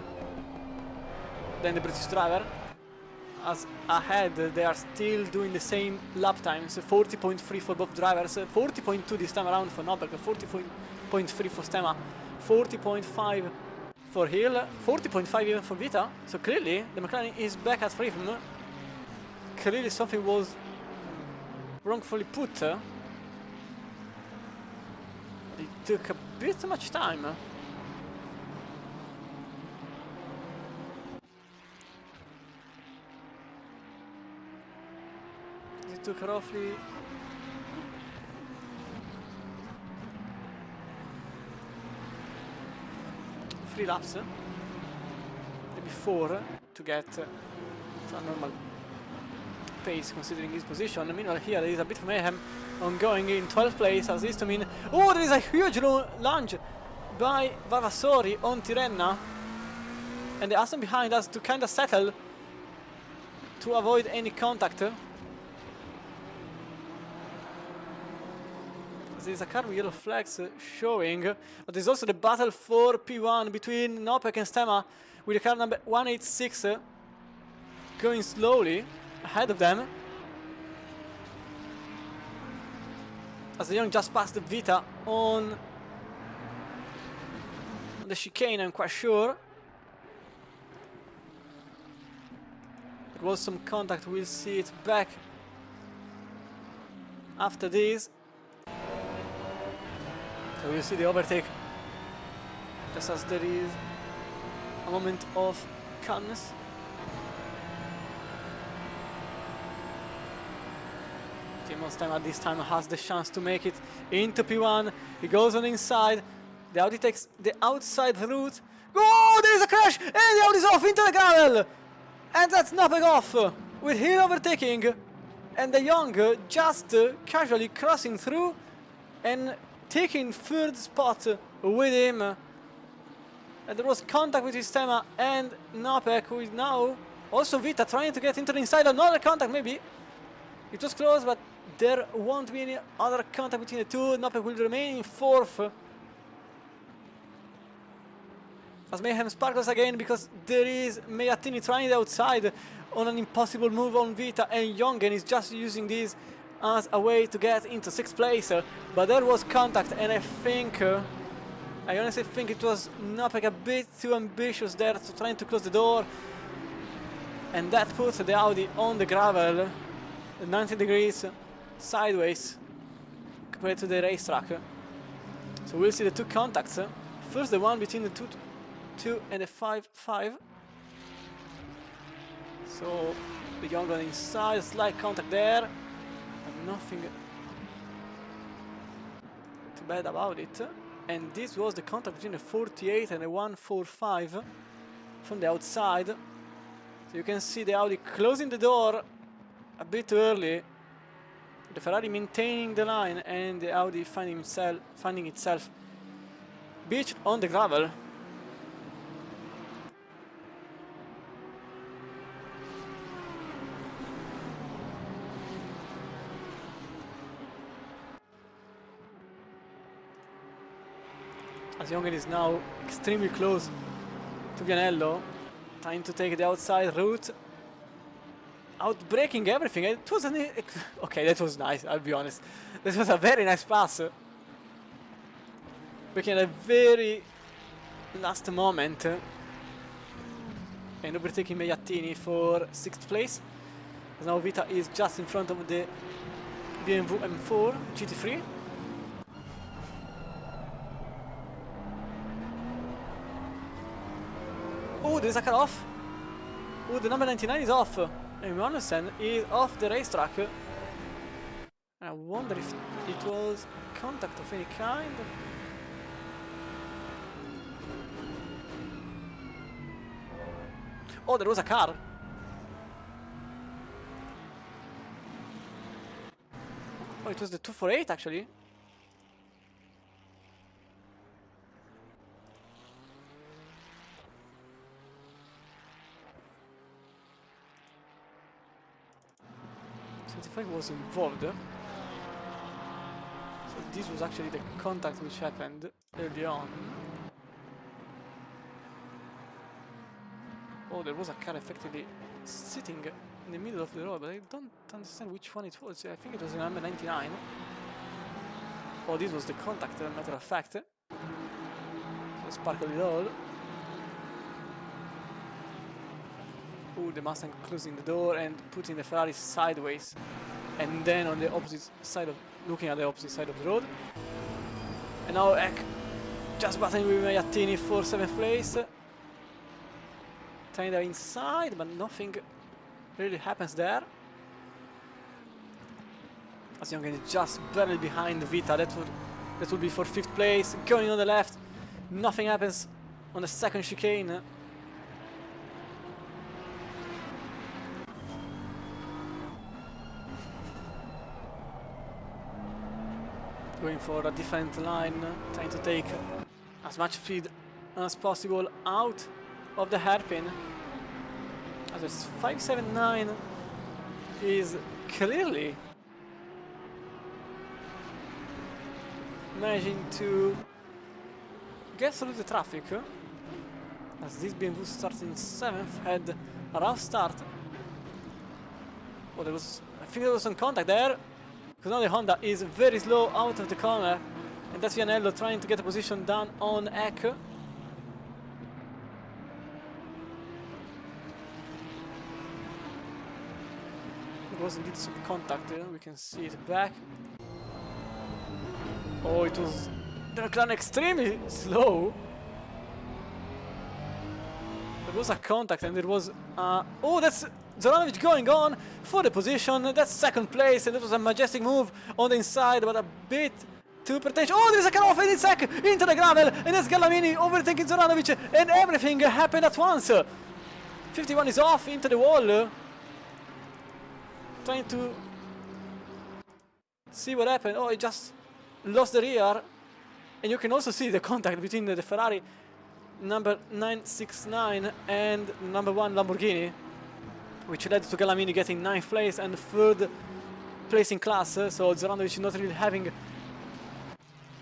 than the British driver. As ahead, they are still doing the same lap times, 40.3 for both drivers, 40.2 this time around for Nobel, 40.3 for Stemma, 40.5 for Hill, 40.5 even for Vita. So clearly the McLaren is back at rhythm. Clearly something was wrongfully put. It took a bit too much time. It took roughly three laps, maybe 4, to get to a normal pace considering his position. Meanwhile here there is a bit of mayhem ongoing in 12th place as Istomin. Oh, there is a huge lunge by Vavasori on Tirenna, and the Aston behind us to kind of settle to avoid any contact. There's a car with yellow flags showing, but there's also the battle for P1 between Nopek and Stemma, with the car number 186 going slowly ahead of them. As De Jong just passed the Vita on the chicane, I'm quite sure. There was some contact, we'll see it back after this. So we'll see the overtake just as there is a moment of calmness. Timo Stemma at this time has the chance to make it into P1. He goes on inside. The Audi takes the outside route. Oh, there is a crash! And the Audi is off into the gravel! And that's Nopek off with Hill overtaking. And De Jong just casually crossing through and taking 3rd spot with him. And there was contact with Stemma and Nopek, who is now also Vita trying to get into the inside. Another contact maybe. It was close, but there won't be any other contact between the two. Nopek will remain in 4th. As mayhem sparkles again, because there is Meatini trying the outside on an impossible move on Vita, and Jongen is just using this as a way to get into 6th place. But there was contact, and I honestly think it was Nopek a bit too ambitious there, to trying to close the door, and that puts the Audi on the gravel 90 degrees sideways compared to the racetrack. So we'll see the two contacts. First the one between the 2 and the 5. So the young one inside, slight contact there, and nothing too bad about it. And this was the contact between the 48 and the 145 from the outside. So you can see the Audi closing the door a bit early, the Ferrari maintaining the line, and the Audi finding itself beach on the gravel. As Jongen is now extremely close to Vianello, trying to take the outside route, outbreaking everything. It was okay, that was nice, I'll be honest. This was a very nice pass. Breaking at a very last moment. And overtaking Megattini for 6th place. As now Vita is just in front of the BMW M4 GT3. Oh, there's a cut off. Oh, the number 99 is off. And Magnussen is off the racetrack. I wonder if it was contact of any kind. Oh, there was a car. Oh, it was the 248 actually. Was involved. So this was actually the contact which happened early on. Oh, there was a car effectively sitting in the middle of the road, but I don't understand which one it was. I think it was the number 99. Oh, this was the contact, as a matter of fact. So sparkled it all. Oh, the Mustang closing the door and putting the Ferrari sideways. And then on the opposite side of, looking at the opposite side of the road. And now Eck just battling with Megattini for 7th place. Kinda inside, but nothing really happens there. As Jongen is just barely behind Vita, that would be for 5th place. Going on the left, nothing happens on the second chicane. Going for a different line, trying to take as much speed as possible out of the hairpin. As it's 579 is clearly managing to get through the traffic. As this BMW starts in 7th, had a rough start. Oh, I think there was some contact there. Because now the Honda is very slow out of the corner. And that's Vianello trying to get a position down on Eck. There was indeed some contact there, we can see it back. Oh, it was the McLaren extremely slow. There was a contact and there was oh, that's Zoranovic going on for the position. That's 2nd place, and it was a majestic move on the inside, but a bit too pretentious. Oh, there's a cut off in sec into the gravel, and that's Gallamini overtaking Zoranovic, and everything happened at once. 51 is off into the wall, trying to see what happened. Oh, he just lost the rear, and you can also see the contact between the Ferrari number 969 and number 1 Lamborghini, which led to Gallamini getting 9th place and 3rd place in class. So Zoranovic not really having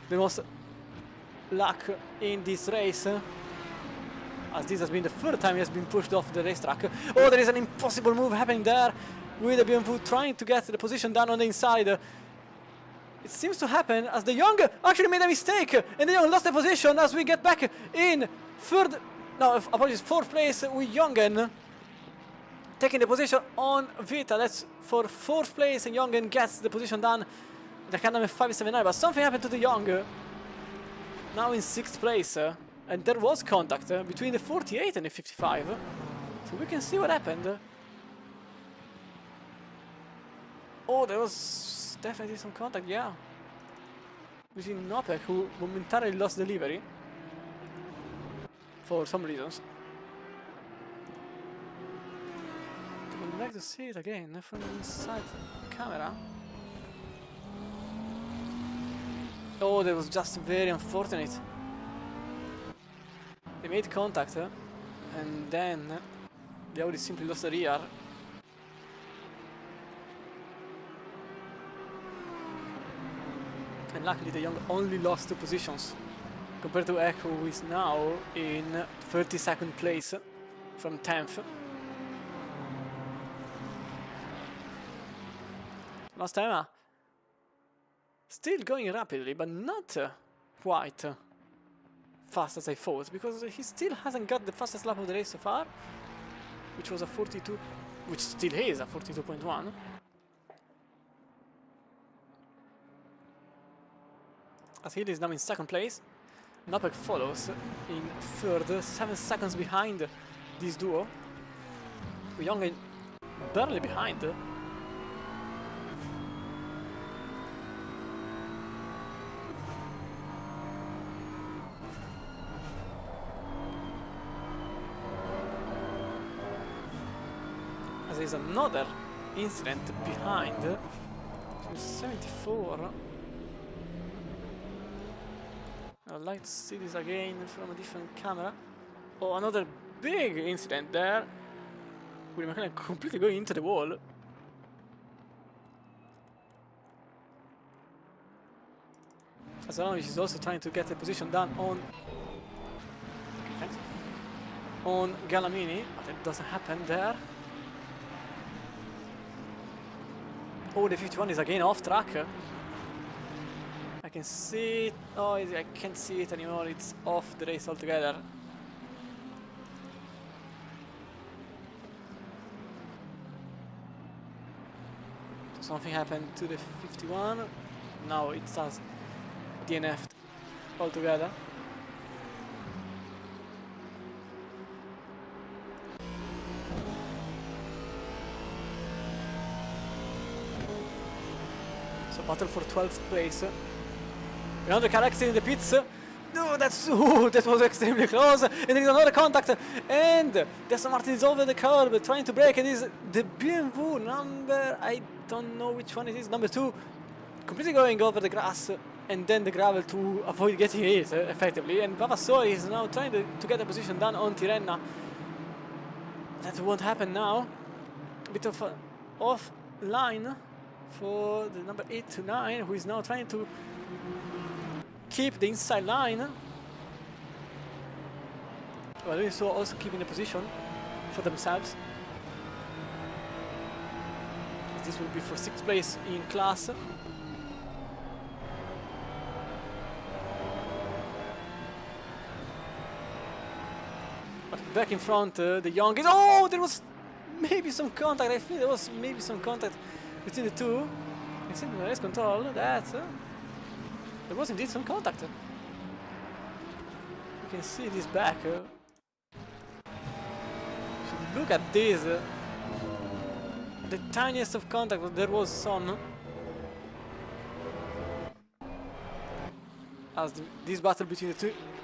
the most luck in this race, as this has been the 3rd time he has been pushed off the racetrack. Oh, there is an impossible move happening there with the BMW trying to get the position down on the inside. It seems to happen as the Young actually made a mistake, and the Young lost the position as we get back in 4th place with Jongen taking the position on Vita. That's for 4th place, and Jongen gets the position down. The car number 579, but something happened to the Young. Now in 6th place, and there was contact between the 48 and the 55. So we can see what happened. Oh, there was definitely some contact, yeah. Between Nopek, who momentarily lost delivery for some reasons. I would like to see it again from the inside camera. Oh, that was just very unfortunate. They made contact, and then the Audi simply lost the rear. And luckily the Young only lost 2 positions compared to Echo, who is now in 32nd place from 10th. Last time, still going rapidly, but not quite fast as I thought, because he still hasn't got the fastest lap of the race so far, which was a 42, which still is a 42.1. As Hill is now in 2nd place, Nopek follows in 3rd, 7 seconds behind this duo. Young barely behind. As there is another incident behind, 74. I'd like to see this again from a different camera. Oh, another big incident there, with the mechanic completely going into the wall. Azanovic is also trying to get a position down on Galamini, but it doesn't happen there. Oh, the 51 is again off track. I can see it. Oh, I can't see it anymore. It's off the race altogether. So something happened to the 51. Now it has DNF'd altogether. So battle for 12th place. Another car accident in the pits. No, that was extremely close. And there is another contact. And Aston Martin is over the curb, trying to brake. It is the BMW number, I don't know which one it is, number 2, completely going over the grass and then the gravel to avoid getting hit, effectively. And Vavassori is now trying to get a position down on Tirenna. That won't happen now. A bit of off line for the number 8 to 9, who is now trying to keep the inside line. Well, doing so, also keeping the position for themselves. This will be for 6th place in class. But back in front, the Young is. Oh, there was maybe some contact. I think there was maybe some contact between the two. You can see the race control that there was indeed some contact. You can see this back. Look at this. The tiniest of contact, but there was some. As this battle between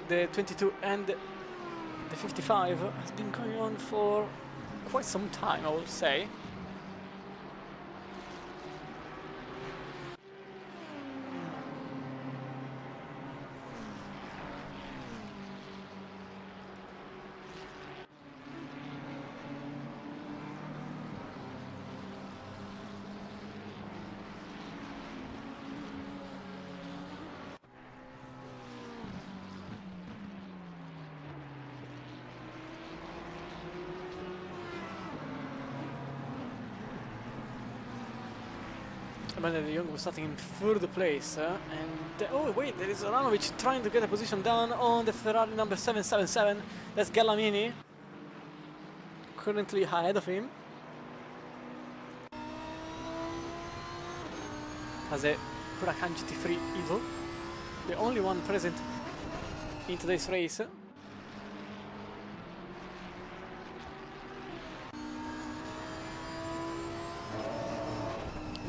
the 22 and the 55 has been going on for quite some time, I would say. The Young was starting in 3rd place, and oh wait, there is Aranovic trying to get a position down on the Ferrari number 777. That's Gallamini, currently ahead of him. Has a Huracan GT3 Evo, the only one present in today's race.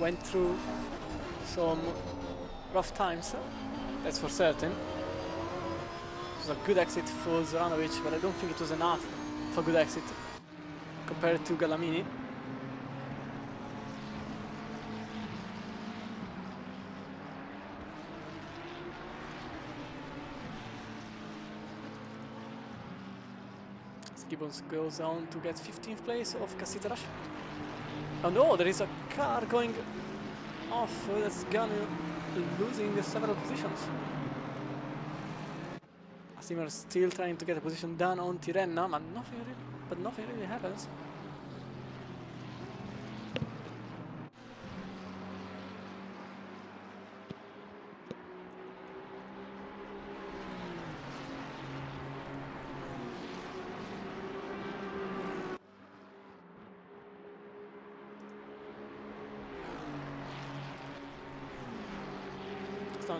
Went through some rough times, that's for certain. It was a good exit for Zoranovic, but I don't think it was enough for a good exit compared to Gallamini. Gibbons goes on to get 15th place of Cassitarash. Oh no, there is a car going off. That's gonna losing several positions. Asimar still trying to get a position down on Tirenna, but nothing really happens.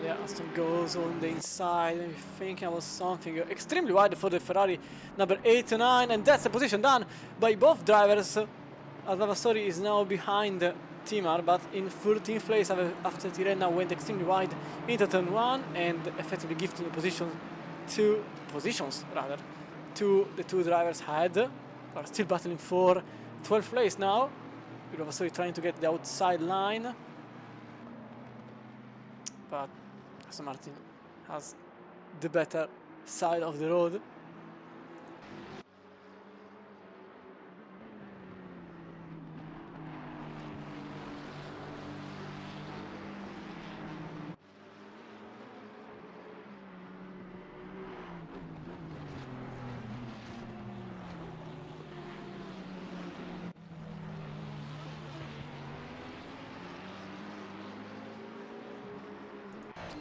Yeah, Aston goes on the inside, maybe thinking about something extremely wide for the Ferrari number 8 to 9, and that's the position done by both drivers. Alvavasori is now behind Timar, but in 13th place after Tirenna went extremely wide into turn 1 and effectively gifting the positions to the two drivers ahead, who are still battling for 12th place now. Alvavasori trying to get the outside line, but Aston Martin has the better side of the road.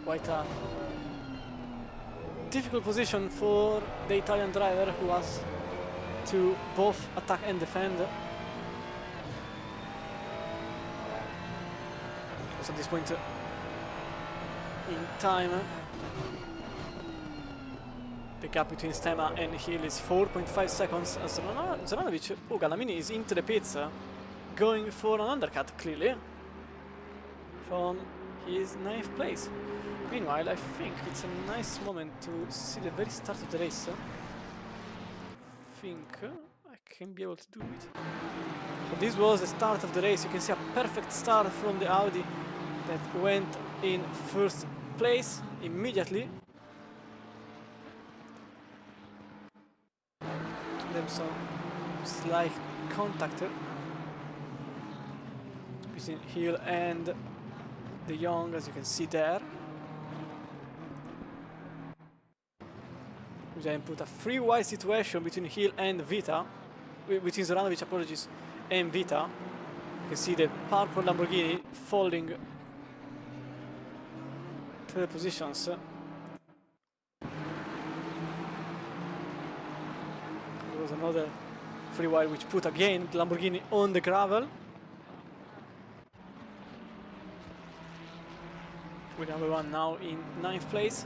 Quite a difficult position for the Italian driver, who has to both attack and defend. Because at this point in time, the gap between Stema and Hill is 4.5 seconds as Zoranovic, Galamini is into the pits, going for an undercut clearly from his 9th place. Meanwhile, I think it's a nice moment to see the very start of the race. I think I can be able to do it. So this was the start of the race. You can see a perfect start from the Audi that went in 1st place immediately. Then some slight contact between Hill and De Jong, as you can see there. Which then put a free-wide situation between Hill and Vita, between Zoranovic, apologies, and Vita. You can see the purple Lamborghini falling to the positions. There was another free-wide which put again the Lamborghini on the gravel. With number 1 now in 9th place,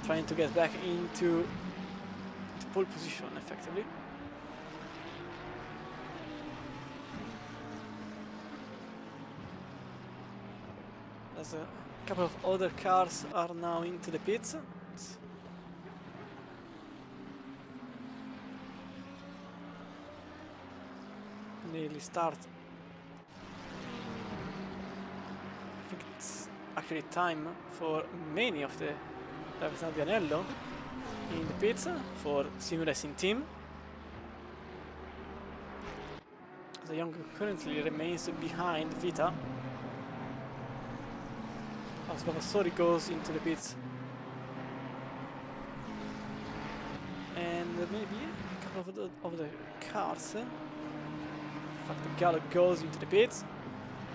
trying to get back into the pole position effectively. As a couple of other cars are now into the pits. Nearly start. I think it's actually time for many of the drivers of Vianello in the pits for Sim Racing Team. The Young currently remains behind Vita. As Vavassori goes into the pits. And maybe a couple of the cars. In fact, the Gallo goes into the pits.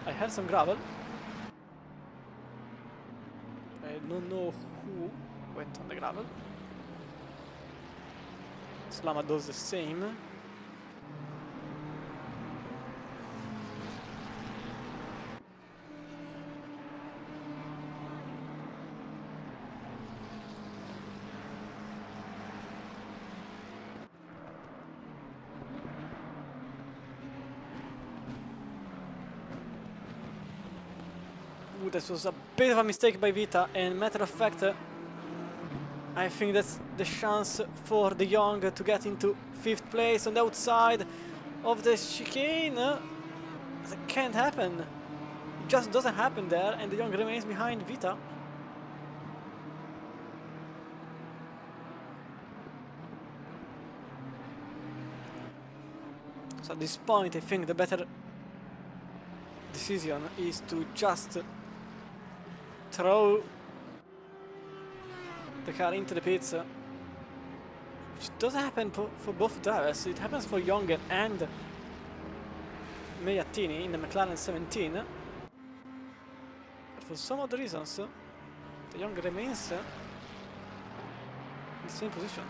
I have some gravel. I don't know who went on the gravel. Slama does the same. Ooh, this was a bit of a mistake by Vita, and matter of fact, I think that's the chance for De Jong to get into 5th place on the outside of the chicane. That can't happen. It just doesn't happen there, and De Jong remains behind Vita. So at this point I think the better decision is to just throw the car into the pits, which does happen for both drivers. It happens for Jongen and Mejattini in the McLaren 17, but for some other reasons the Jongen remains in the same position.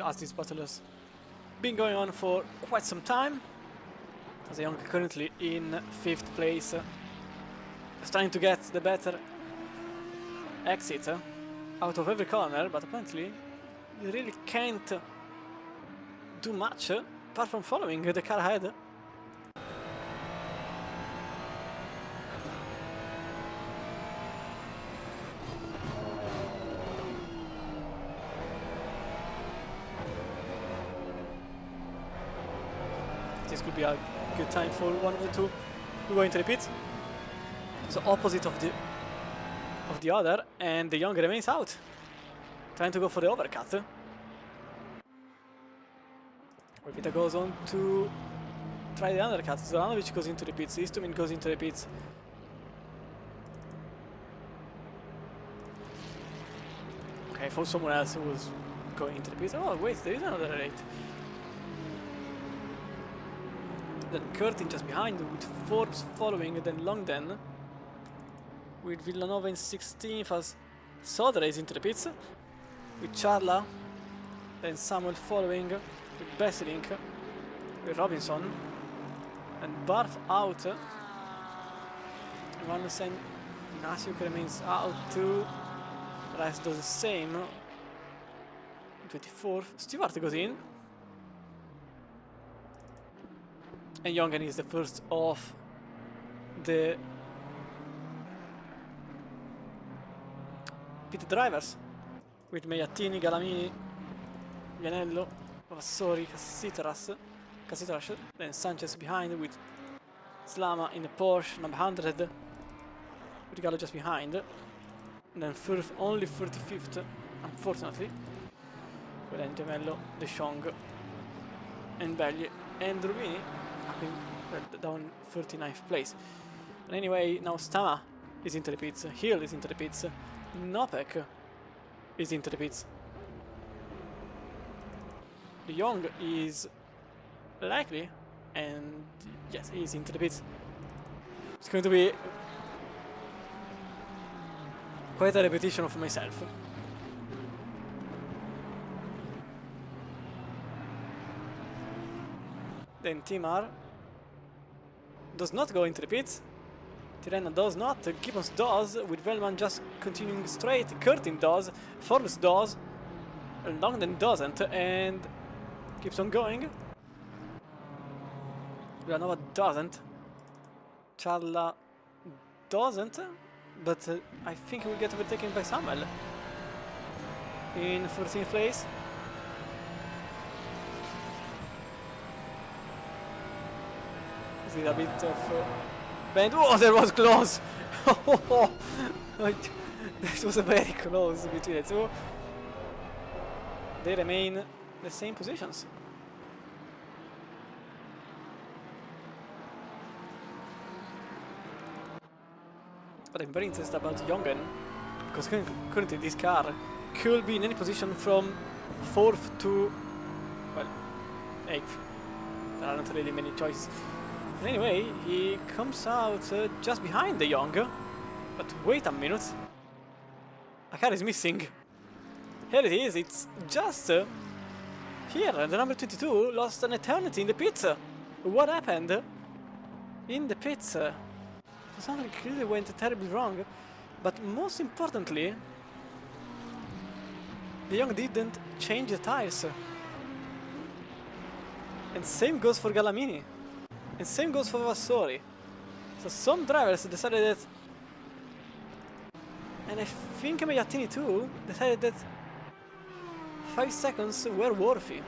As this battle has been going on for quite some time, as Young currently in 5th place, is trying to get the better exit out of every corner, but apparently you really can't do much apart from following the car ahead. This could be a good time for one of the two to go into the pits. So opposite of the other, and the Young remains out, trying to go for the overcut. Revita goes on to try the undercut. Zoranovic goes into the pits. Istomin goes into the pits. Okay, for someone else who was going into the pits. Oh wait, there is another rate. Then Curtin just behind, with Forbes following, then Longden with Villanova in 16th as Soder is into the pits, with Charla, then Samuel following, with Besselink, with Robinson, and Barth out. Magnussen, Ignacio remains out too, Rice does the same, 24th, Stewart goes in. And Jongen is the first of the pit drivers, with Mejattini, Galamini, Vianello, Vassori, Cassitras, then Sanchez behind with Slama in the Porsche, number 100, with Gallo just behind. And then only 35th, unfortunately, with then Gemello, De Jong, and Belli, and Rubini down 39th place. And anyway, now Stama is into the pits, Hill is into the pits, Nopek is into the pits. De Jong is likely, and yes, he is into the pits. It's going to be quite a repetition of myself. Then Timar does not go into the pits. Tirena does not. Gibbons does, with Velman just continuing straight. Curtin does. Forbes does. Longden doesn't, and keeps on going. Villanova doesn't. Charla doesn't, but I think he will get overtaken by Samuel in 14th place. A bit of bend. Oh, that was close! This was very close between the two. They remain the same positions. But I'm very interested about Jongen, because currently this car could be in any position from 4th to, well, 8th. There aren't really many choices. Anyway, he comes out just behind the Young, but wait a minute, a car is missing. Here it is, it's just Here, the number 22 lost an eternity in the pits. What happened? In the pits. Something clearly went terribly wrong. But most importantly, De Jong didn't change the tires. And same goes for Galamini. And same goes for Vassori. So some drivers decided that, and I think Magliattini too, decided that 5 seconds were worthy.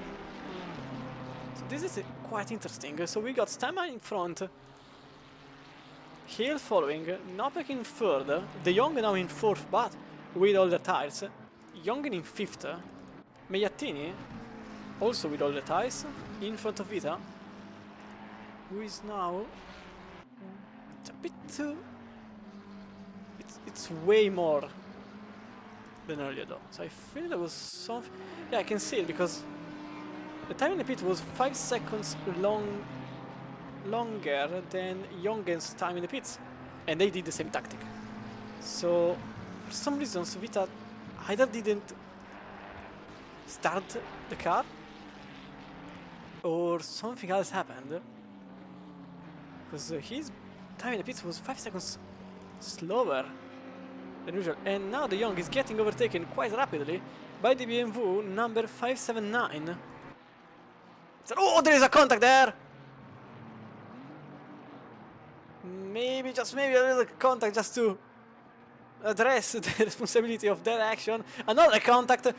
So this is quite interesting. So we got Stamma in front, Hill following, Nopek in third, De Jong now in fourth but with all the tires, Jongen in fifth, Magliattini also with all the tires in front of Vita, who is now a bit too... It's way more than earlier though. So I think there was something... Yeah, I can see it because the time in the pit was 5 seconds longer than Jongen's time in the pits. And they did the same tactic. So for some reasons Vita either didn't start the car or something else happened. Because his time in the pits was 5 seconds slower than usual, and now De Jong is getting overtaken quite rapidly by the BMW number 579. Oh, there is a contact there! Maybe, just maybe a little contact just to address the responsibility of that action. Another contact!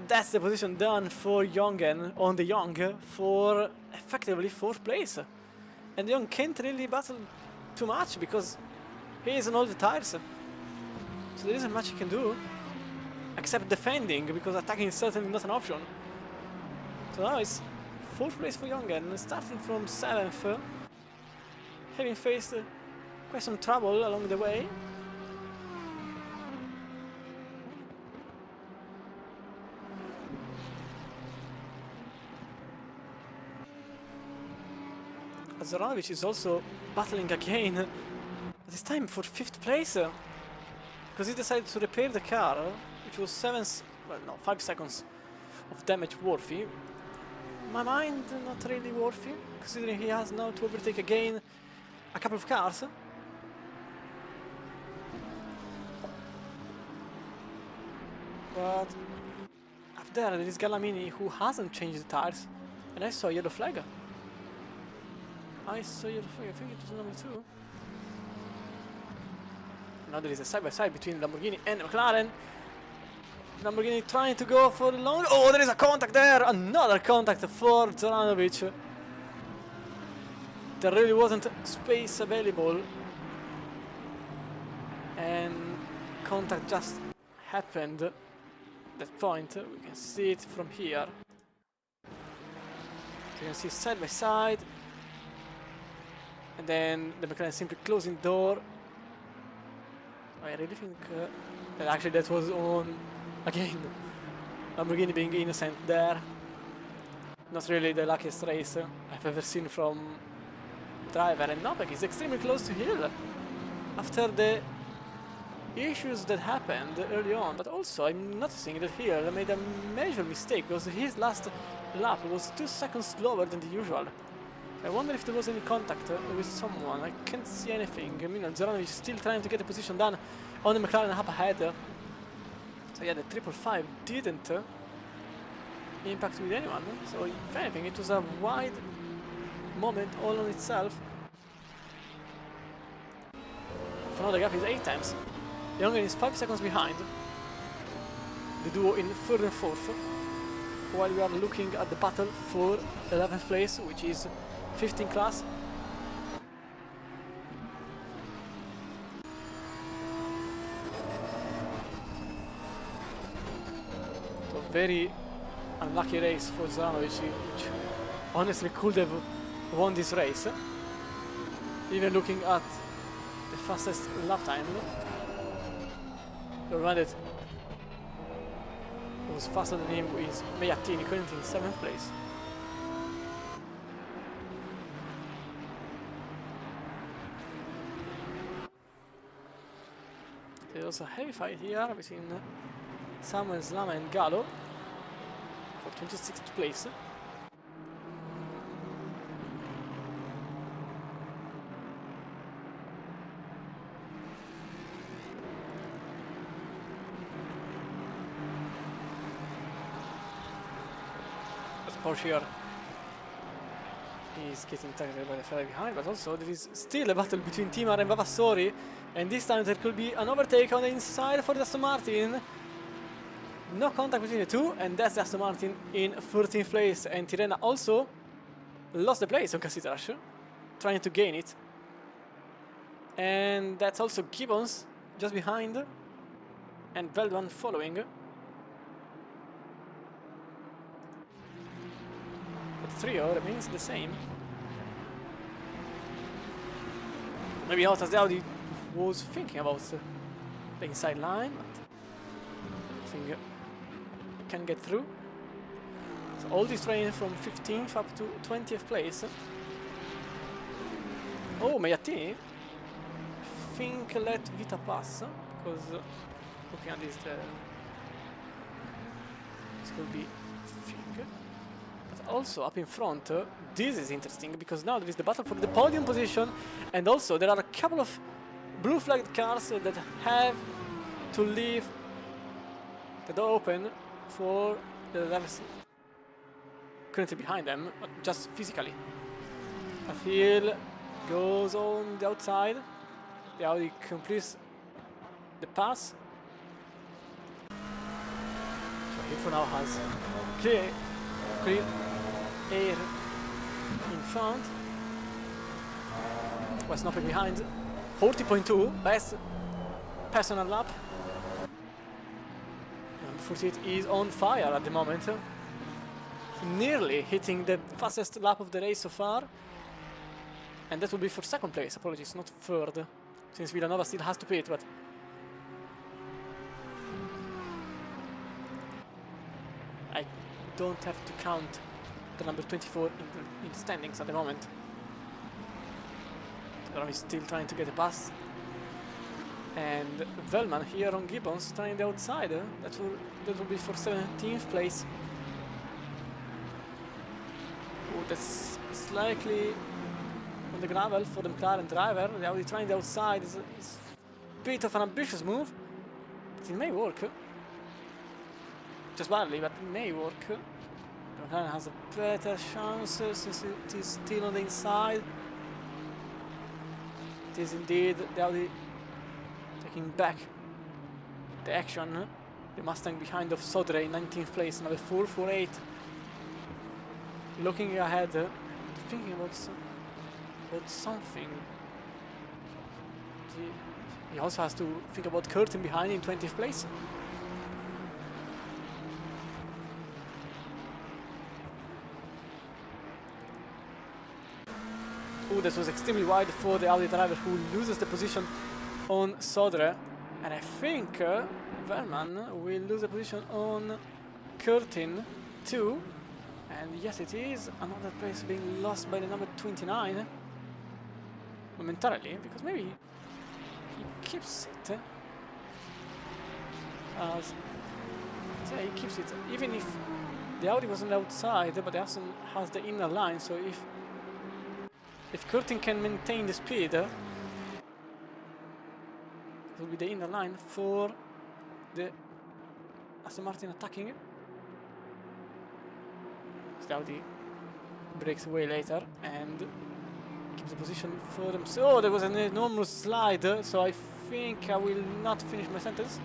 That's the position done for Jongen on De Jong for effectively 4th place. And De Jong can't really battle too much because he is on all the tires. So there isn't much he can do except defending, because attacking is certainly not an option. So now it's 4th place for Jongen, starting from 7th, having faced quite some trouble along the way. Zoranovic is also battling again, but this time for 5th place, because he decided to repair the car, which was 5 seconds of damage worthy. In my mind, not really worthy, considering he has now to overtake again a couple of cars. But up there is Galamini, who hasn't changed the tires, and I saw a yellow flag. I think it was number 2. Now there is a side-by-side between Lamborghini and McLaren. Lamborghini trying to go for the long... Oh, there is a contact there! Another contact for Zoranovic. There really wasn't space available. And contact just happened at that point. We can see it from here. So you can see side-by-side. And then the McLaren simply closing door. I really think that actually that was on again. Lamborghini being innocent there. Not really the luckiest race I've ever seen from driver. And Nopek is extremely close to Hill after the issues that happened early on. But also I'm noticing that Hill made a major mistake because his last lap was 2 seconds slower than the usual. I wonder if there was any contact with someone. I can't see anything. I mean, Zoranovic is still trying to get the position done on the McLaren up ahead. So yeah, the 555 didn't impact with anyone. So if anything, it was a wide moment all on itself. For now the gap is 8 times. Jongen is 5 seconds behind the duo in 3rd and 4th, while we are looking at the battle for 11th place, which is 15 class. So very unlucky race for Zoranovic, which honestly could have won this race. Even looking at the fastest lap time, the one that was faster than him is Magliattini, currently in 7th place. There's also a heavy fight here between Samuel Slama and Gallo for 26th place. Porsche here is getting targeted by the Ferrari behind, but also there is still a battle between Timar and Vavassori, and this time there could be an overtake on the inside for the Aston Martin. No contact between the two, and that's the Aston Martin in 13th place, and Tirrena also lost the place on Cassitrash, trying to gain it. And that's also Gibbons just behind, and Veldman following. But the trio remains the same. Maybe Bottas the Audi was thinking about the inside line, but I think can get through. So all this train from 15th up to 20th place. Oh, Magliattini think let Vita pass, because looking at this, this could be thing. But also up in front, this is interesting because now there is the battle for the podium position, and also there are a couple of blue flagged cars that have to leave the door open for the drivers currently behind them, just physically. A hill goes on the outside. The Audi completes the pass. So he for now has clear air in front. Was not behind. 40.2, best personal lap. And 48 is on fire at the moment. Nearly hitting the fastest lap of the race so far. And that will be for second place, apologies, not third, since Villanova still has to pit, but I don't have to count the number 24 in the standings at the moment. Ram is still trying to get a pass. And Velman here on Gibbons trying the outside. That will be for 17th place. Oh, that's slightly on the gravel for the McLaren driver. The Audi trying the outside is a bit of an ambitious move, but it may work. Just badly, but it may work. The McLaren has a better chance since it is still on the inside. It is indeed the Audi taking back the action. The Mustang behind of Sodre in 19th place, number 448. Looking ahead, thinking about something. He also has to think about Curtin behind in 20th place. Oh, this was extremely wide for the Audi driver, who loses the position on Sodre. And I think Verman will lose the position on Curtin too. And yes, it is another place being lost by the number 29. Momentarily, because maybe he keeps it. Yeah, he keeps it. Even if the Audi was on the outside, but the Aston has the inner line, so if Curtin can maintain the speed, it will be the inner line for the Aston Martin attacking. The Audi breaks away later and keeps the position for them. So there was an enormous slide, so I think I will not finish my sentence.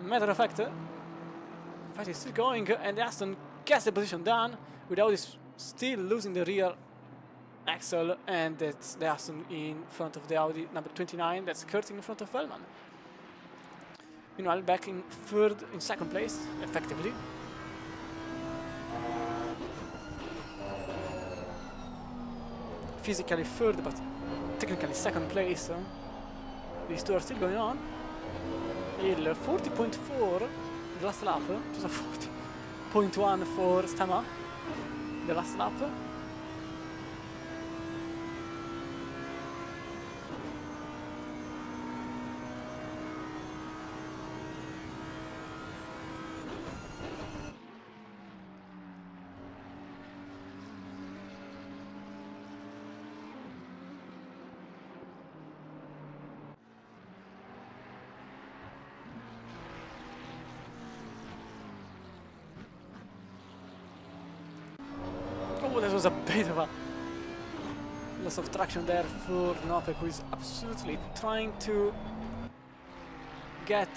Matter of fact, the fight is still going, and the Aston gets the position done with Audi still losing the rear axle, and that's the Aston in front of the Audi number 29. That's Curtin in front of Velman. Meanwhile, back in second place, effectively. Physically third, but technically second place. These two are still going on. Il 40.4 the last lap, just a 40.1 for Stama the last lap. Oh, that was a bit of a loss of traction there for Nopek, who is absolutely trying to get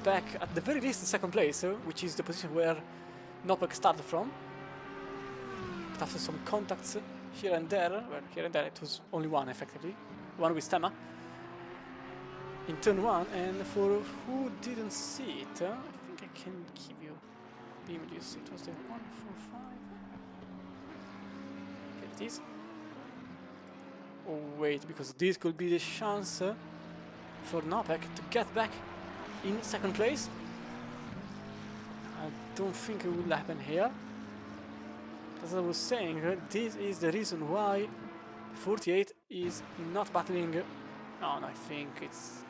back at the very least second place, which is the position where Nopek started from. But after some contacts here and there, well, here and there it was only one effectively, one with Stemma in turn 1, and for who didn't see it, I think I can give you the images. It was the 145. Here it is. Oh wait, because this could be the chance for Nopek to get back in second place. I don't think it will happen here. As I was saying, this is the reason why 48 is not battling. No, I think it's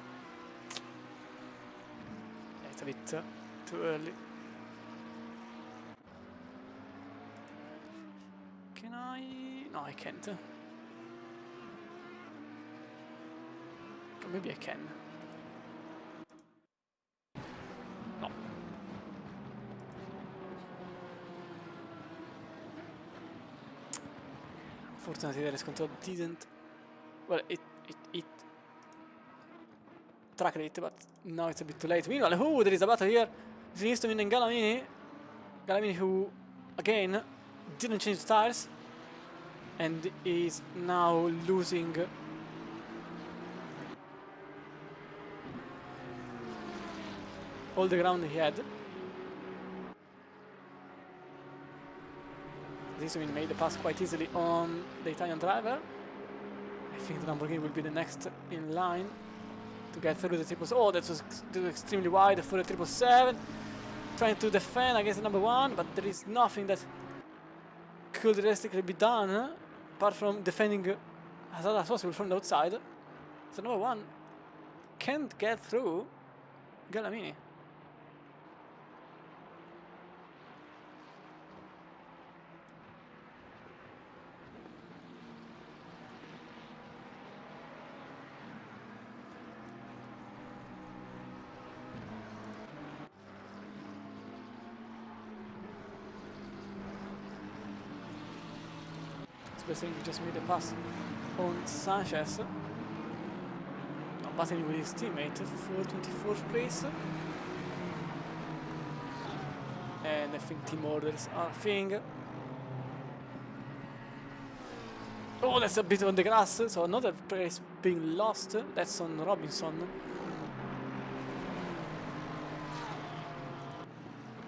a bit too early. Can I? No, I can't. Or maybe I can. No. Fortunately, the race control didn't. Well, it tracked it, but now it's a bit too late. Meanwhile, oh, there is a battle here between Istomin and Galamini. Galamini, who again didn't change the tires and is now losing all the ground he had. Istomin made the pass quite easily on the Italian driver. I think the Lamborghini will be the next in line to get through the triples. Oh, that was extremely wide for the 777. Trying to defend against the number 1, but there is nothing that could realistically be done apart from defending as hard as possible from the outside. So number 1 can't get through Galamini. He just made a pass on Sanchez. Now battling with his teammate for 24th place. And I think team orders are a thing. Oh, that's a bit on the grass, so another place being lost. That's on Robinson.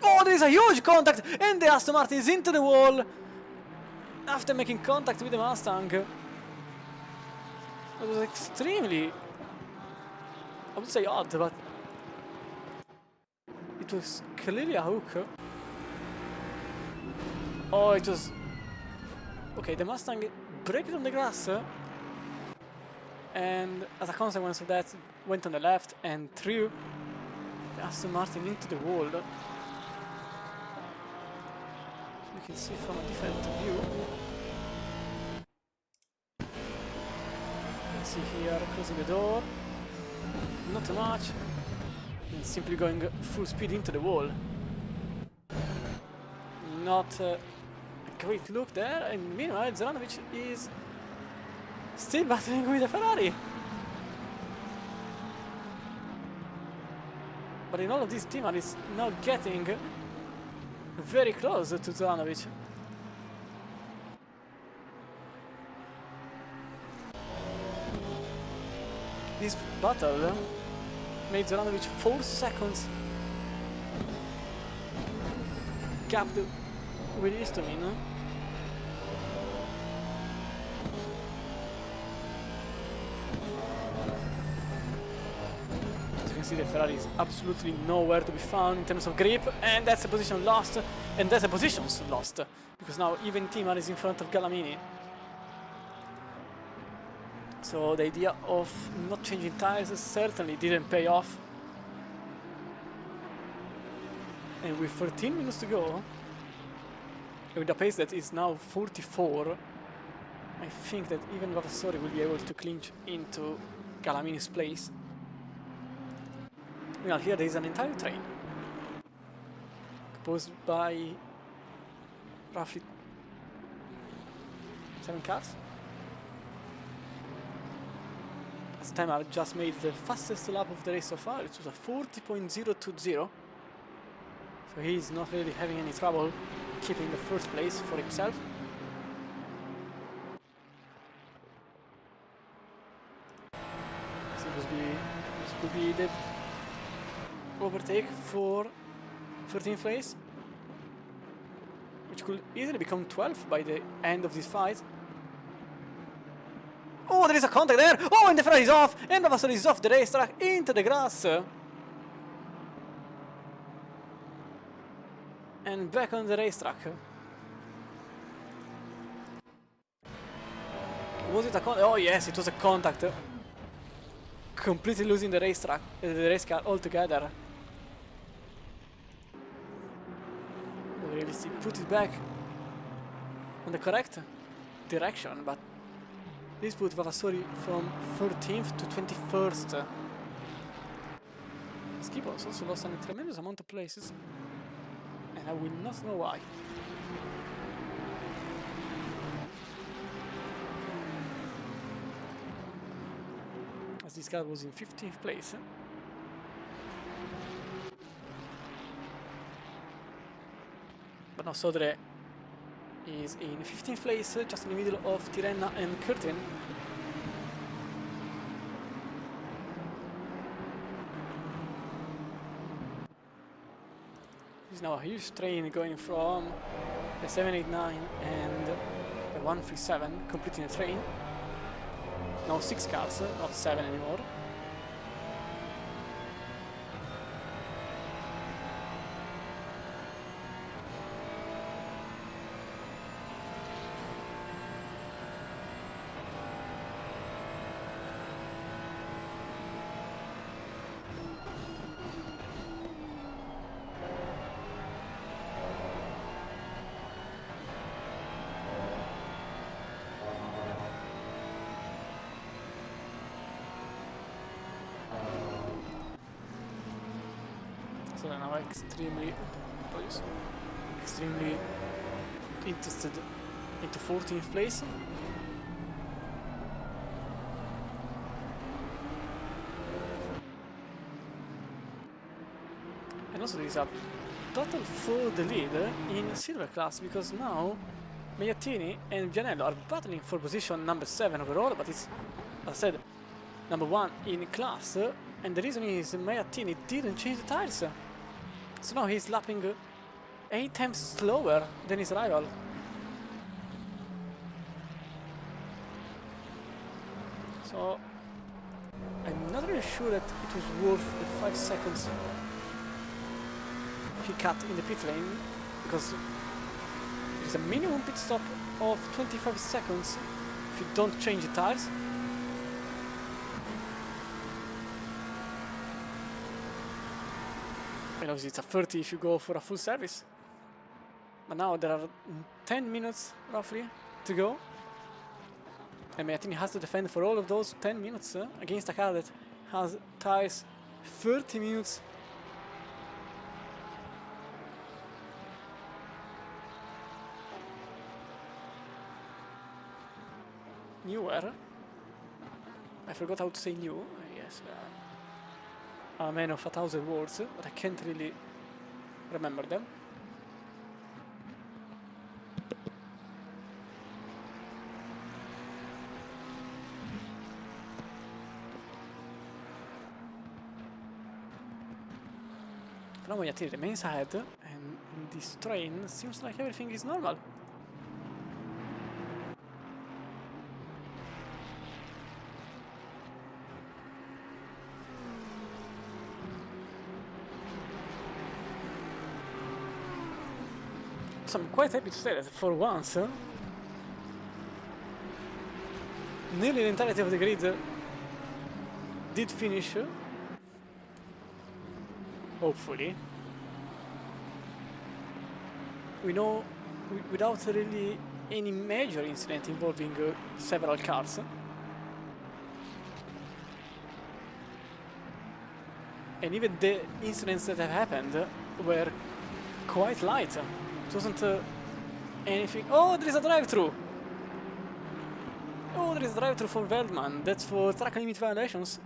Oh, there is a huge contact, and the Aston Martin is into the wall after making contact with the Mustang. It was extremely, I would say odd, but it was clearly a hook. Oh, it was... Okay, the Mustang braked on the grass, and as a consequence of that, went on the left and threw the Aston Martin into the wall. You can see from a different view. You can see here closing the door, not too much, and simply going full speed into the wall. Not a great look there, and meanwhile Zoranovic is still battling with the Ferrari. But in all of this, Timar is now getting very close to Zoranovic. This battle made Zoranovic 4 seconds gapped with Istomin. As you can see, the Ferrari is absolutely nowhere to be found in terms of grip, and that's a position lost, and that's a positions lost, because now even Timar is in front of Galamini. So the idea of not changing tires certainly didn't pay off. And with 13 minutes to go, with a pace that is now 44, I think that even Vavassori will be able to clinch into Galamini's place. Well, here there is an entire train composed by roughly 7 cars. As timer just made the fastest lap of the race so far. It was a 40.020. So he's not really having any trouble keeping the first place for himself. This could be the overtake for 13th place, which could easily become 12th by the end of this fight. Oh, there is a contact there! Oh, and the Ferrari is off! And the Vasser is off the racetrack into the grass! And back on the racetrack. Was it a contact? Oh yes, it was a contact. Completely losing the racetrack, the race car altogether. Really put it back on the correct direction, but this put Vavassori from 13th to 21st. Skip also lost a tremendous amount of places, and I will not know why. As this car was in 15th place. But now Sodre is in 15th place, just in the middle of Tirenna and Curtin. There's now a huge train going from the 789 and the 137, completing the train. Now 6 cars, not 7 anymore. So now I'm extremely interested into 14th place. And also there is a total for the lead in silver class, because now Magliattini and Vianello are battling for position number 7 overall, but it's, as I said, number 1 in class, and the reason is Magliattini didn't change the tires. So now he's lapping 8 times slower than his rival. So I'm not really sure that it was worth the 5 seconds he cut in the pit lane, because there's a minimum pit stop of 25 seconds if you don't change the tires. And obviously it's a 30 if you go for a full service. But now there are 10 minutes roughly to go. And Magliattini has to defend for all of those 10 minutes against a car that has tires 30 minutes. Newer. I forgot how to say new. Yes. A man of 1,000 words, but I can't really remember them. Now Magliattini remains ahead, and in this train seems like everything is normal. So I'm quite happy to say that for once, nearly the entirety of the grid did finish. Hopefully. We know without really any major incident involving several cars. And even the incidents that have happened were quite light. It wasn't anything. Oh, there is a drive-through! Oh, there is a drive-through for Veldman. That's for track limit violations.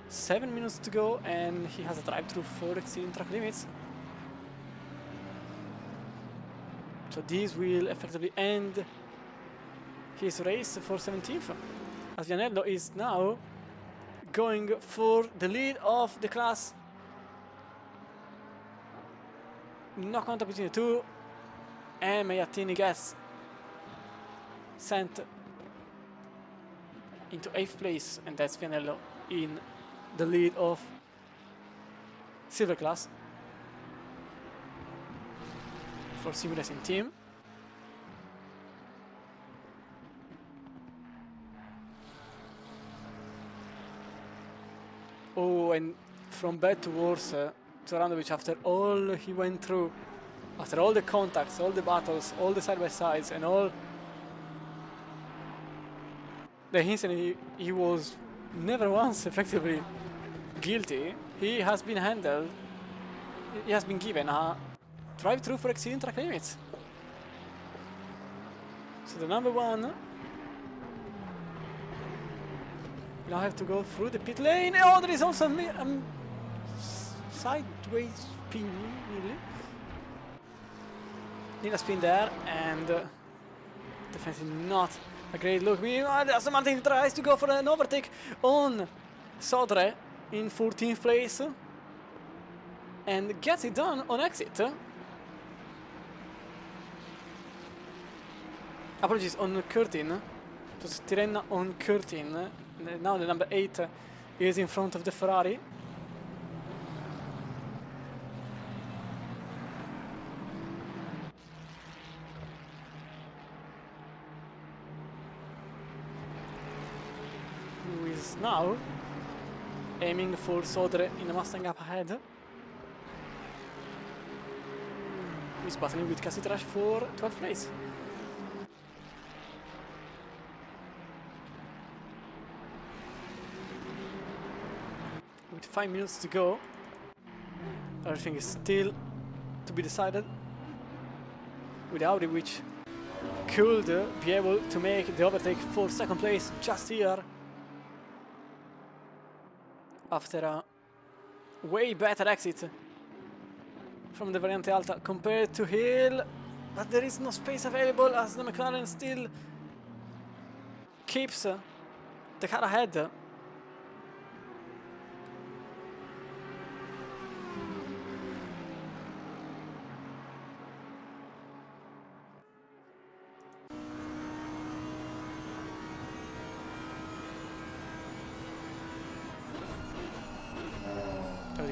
7 minutes to go, and he has a drive-through for exceeding track limits. So this will effectively end his race for 17th. As Vianello is now going for the lead of the class. No contact between the two, and Magliattini gets sent into 8th place, and that's Vianello in the lead of silver class for Sim Racing team. Oh, and from bad to worse, Zoranovic, after all he went through, after all the contacts, all the battles, all the side-by-sides, and all the incident he was never once effectively guilty, he has been handled, he has been given a drive-through for exceeding track limits. So the number one will now have to go through the pit lane. Oh, there is also a sideways spin, really. Need a spin there, and definitely not a great look. Aston Martin tries to go for an overtake on Sodre in 14th place and gets it done on exit. Apologies, on Curtin. It was Tirenna on Curtin. Now the number 8 is in front of the Ferrari. Who is now aiming for Sodre in the Mustang up ahead. He's battling with Cassitrash for 12th place. With 5 minutes to go, everything is still to be decided. With Audi, which could be able to make the overtake for 2nd place just here, after a way better exit from the Variante Alta compared to Hill, but there is no space available as the McLaren still keeps the car ahead.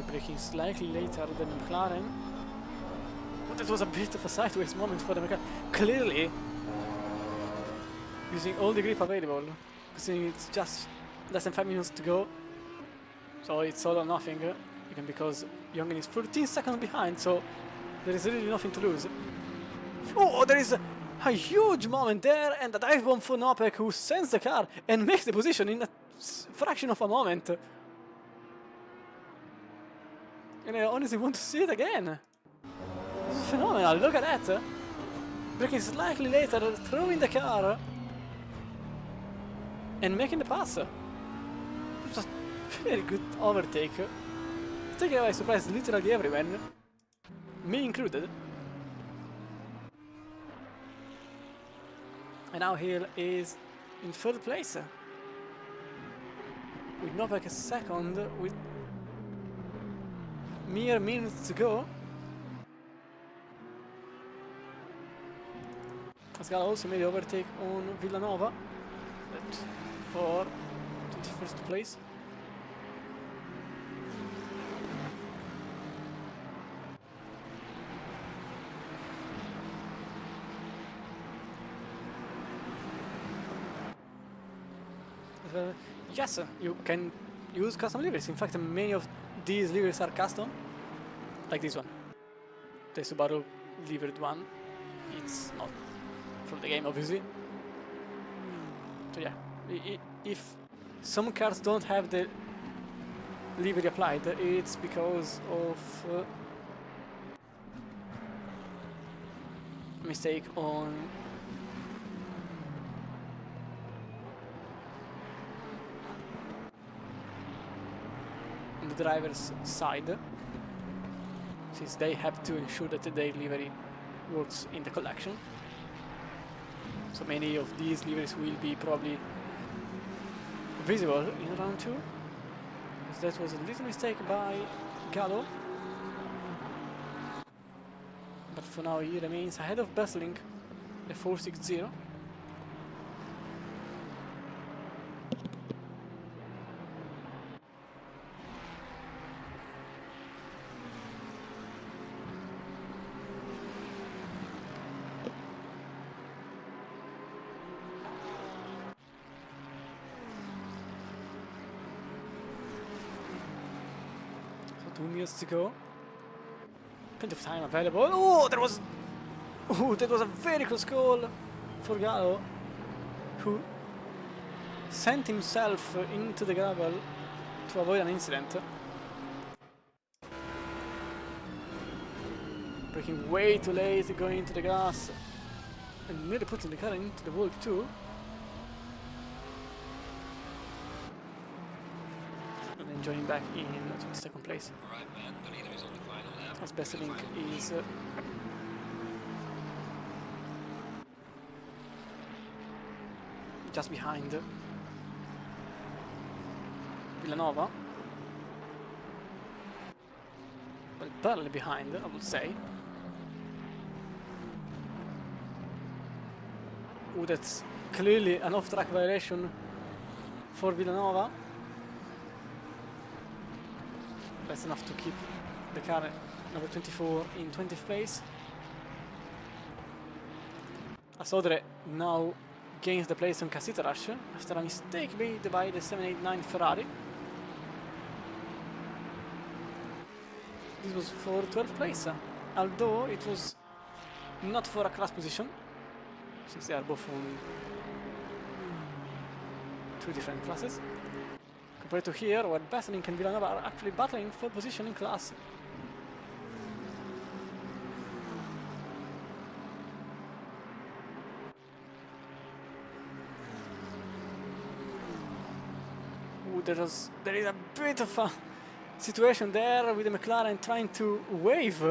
Braking slightly later than McLaren. But that was a bit of a sideways moment for the McLaren. Clearly using all the grip available, considering it's just less than 5 minutes to go. So it's all or nothing, even because Jongen is 14 seconds behind, so there is really nothing to lose. Oh, there is a huge moment there, and a dive bomb for Nopek, who sends the car and makes the position in a fraction of a moment. And I honestly want to see it again. This is phenomenal, look at that. Braking slightly later, throwing the car and making the pass. It was a very good overtake. Taking by surprise literally everyone, me included. And now Hill is in 3rd place, with Novak a 2nd, with mere minutes to go. Pascal also made the overtake on Villanova, but for 21st place. Yes, you can use custom liveries. In fact, many of these liveries are custom, like this one, the Subaru livered one. It's not from the game, obviously. So yeah, if some cars don't have the livery applied, it's because of mistake on the driver's side, since they have to ensure that their livery works in the collection. So many of these liveries will be probably visible in round 2. As that was a little mistake by Gallo. But for now he remains ahead of Besseling, the 460. So 2 minutes to go. Plenty of time available. Oh, that was a very close goal for Gallo, who sent himself into the gravel to avoid an incident. Breaking way too late, going into the grass, and nearly putting the car into the wall too. And then joining back in 22nd place. Alright, man, the leader is on the final lap. As Besseling is just behind Villanova. Well, barely behind, I would say. Oh, that's clearly an off-track violation for Villanova. That's enough to keep the car number 24 in 20th place. Asodre now gains the place on Casitarash after a mistake made by the 789 Ferrari. This was for 12th place, although it was not for a class position, since they are both on 2 different classes. Compared to here, where Besseling and Villanova are actually battling for position in class. Ooh, there is a bit of a situation there with the McLaren trying to wave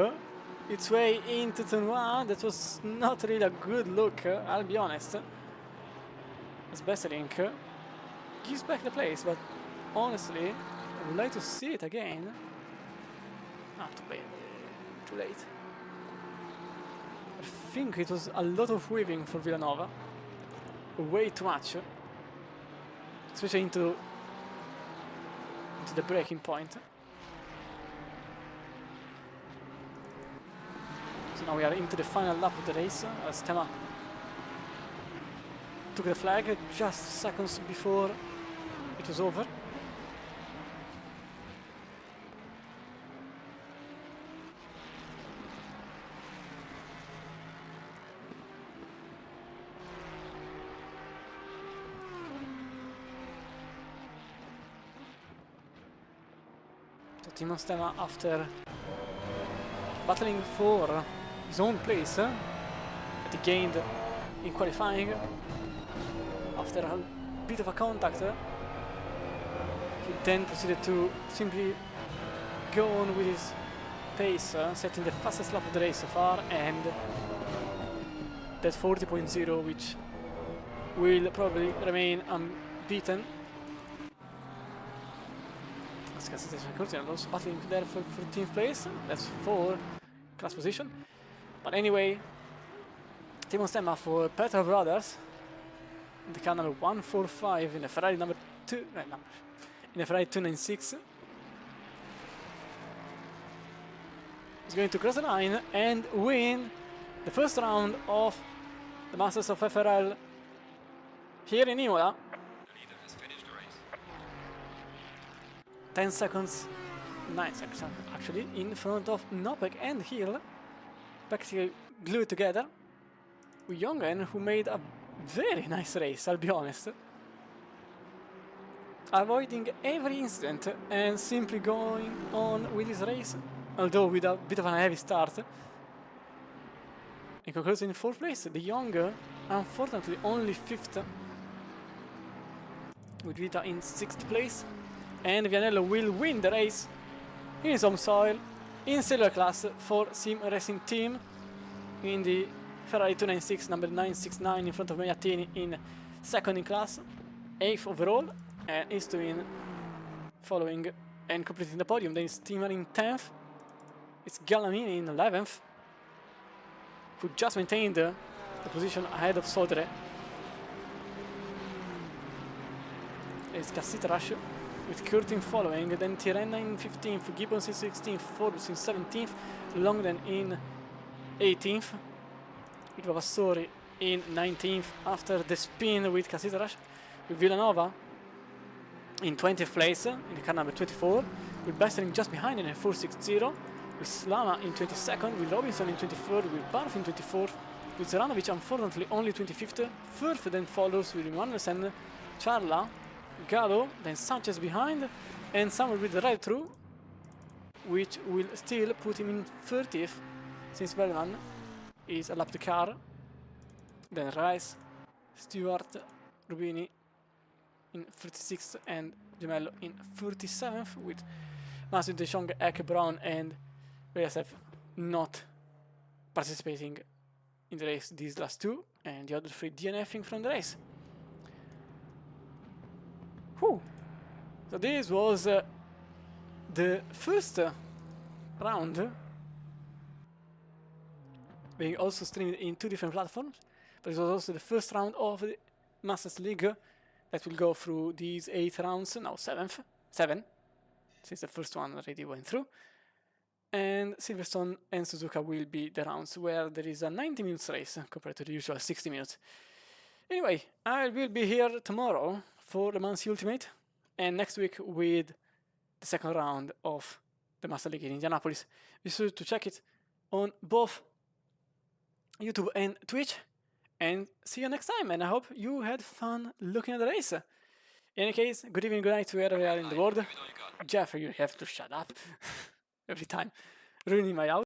its way into turn 1. That was not really a good look, I'll be honest. As Besseling gives back the place, but honestly, I would like to see it again. Ah, too late. I think it was a lot of weaving for Villanova. Way too much. Especially into the breaking point. So now we are into the final lap of the race, as Tema took the flag just seconds before it was over. So Timo Stema, after battling for his own place that he gained in qualifying, after a bit of a contact, he then proceeded to simply go on with his pace, setting the fastest lap of the race so far, and that 40.0, which will probably remain unbeaten. As Assetto Corsa also battling there for 14th place, that's 4 class position. But anyway, Timo Stemma for Petrov Brothers, in the car number 145 in the Ferrari number 2, in the Ferrari 296. He's going to cross the line and win the first round of the Masters of FRL here in Imola. The leader has finished the race. 10 seconds, 9 seconds actually, in front of Nopek and Hill, practically glued together, with Jongen, who made a very nice race, I'll be honest. Avoiding every incident and simply going on with his race, although with a bit of a heavy start. And concludes in 4th place, De Jong, unfortunately only 5th, with Vita in 6th place. And Vianello will win the race in his home soil, in silver class for Sim Racing Team, in the Ferrari 296 number 969 in front of Magliattini in second in class, 8th overall, and is doing following and completing the podium. Then it's Timmer in 10th, it's Gallamini in 11th, who just maintained the position ahead of Sodre. It's Cassitrash with Curtin following, then Tirena in 15th, Gibbons in 16th, Forbes in 17th, Longden in 18th, with Vavassori in 19th after the spin with Cassitrash, with Villanova in 20th place in the car number 24, with Bestering just behind in a 460, with Slama in 22nd, with Robinson in 23rd, with Barth in 24th, with Zoranovic unfortunately only 25th, Firth then follows with Emanuelsen, Charla, Gallo, then Sanchez behind, and Samuel with the right through, which will still put him in 30th, since Bergman is a lap the car. Then Rice, Stewart, Rubini in 36th, and Gemello in 37th, with Matthew De Jong, Eke Brown, and BSF not participating in the race, these last two, and the other three DNFing from the race. Whew. So this was the first round, being also streamed in 2 different platforms, but it was also the first round of the Masters League that will go through these 8 rounds, now 7, since the first one already went through. And Silverstone and Suzuka will be the rounds where there is a 90 minutes race compared to the usual 60 minutes. Anyway, I will be here tomorrow for the Mansi Ultimate, and next week with the second round of the Master League in Indianapolis. Be sure to check it on both YouTube and Twitch, and see you next time, and I hope you had fun looking at the race. In any case, good evening, good night to wherever you are in the world. Jeff, you have to shut up every time, ruining my out.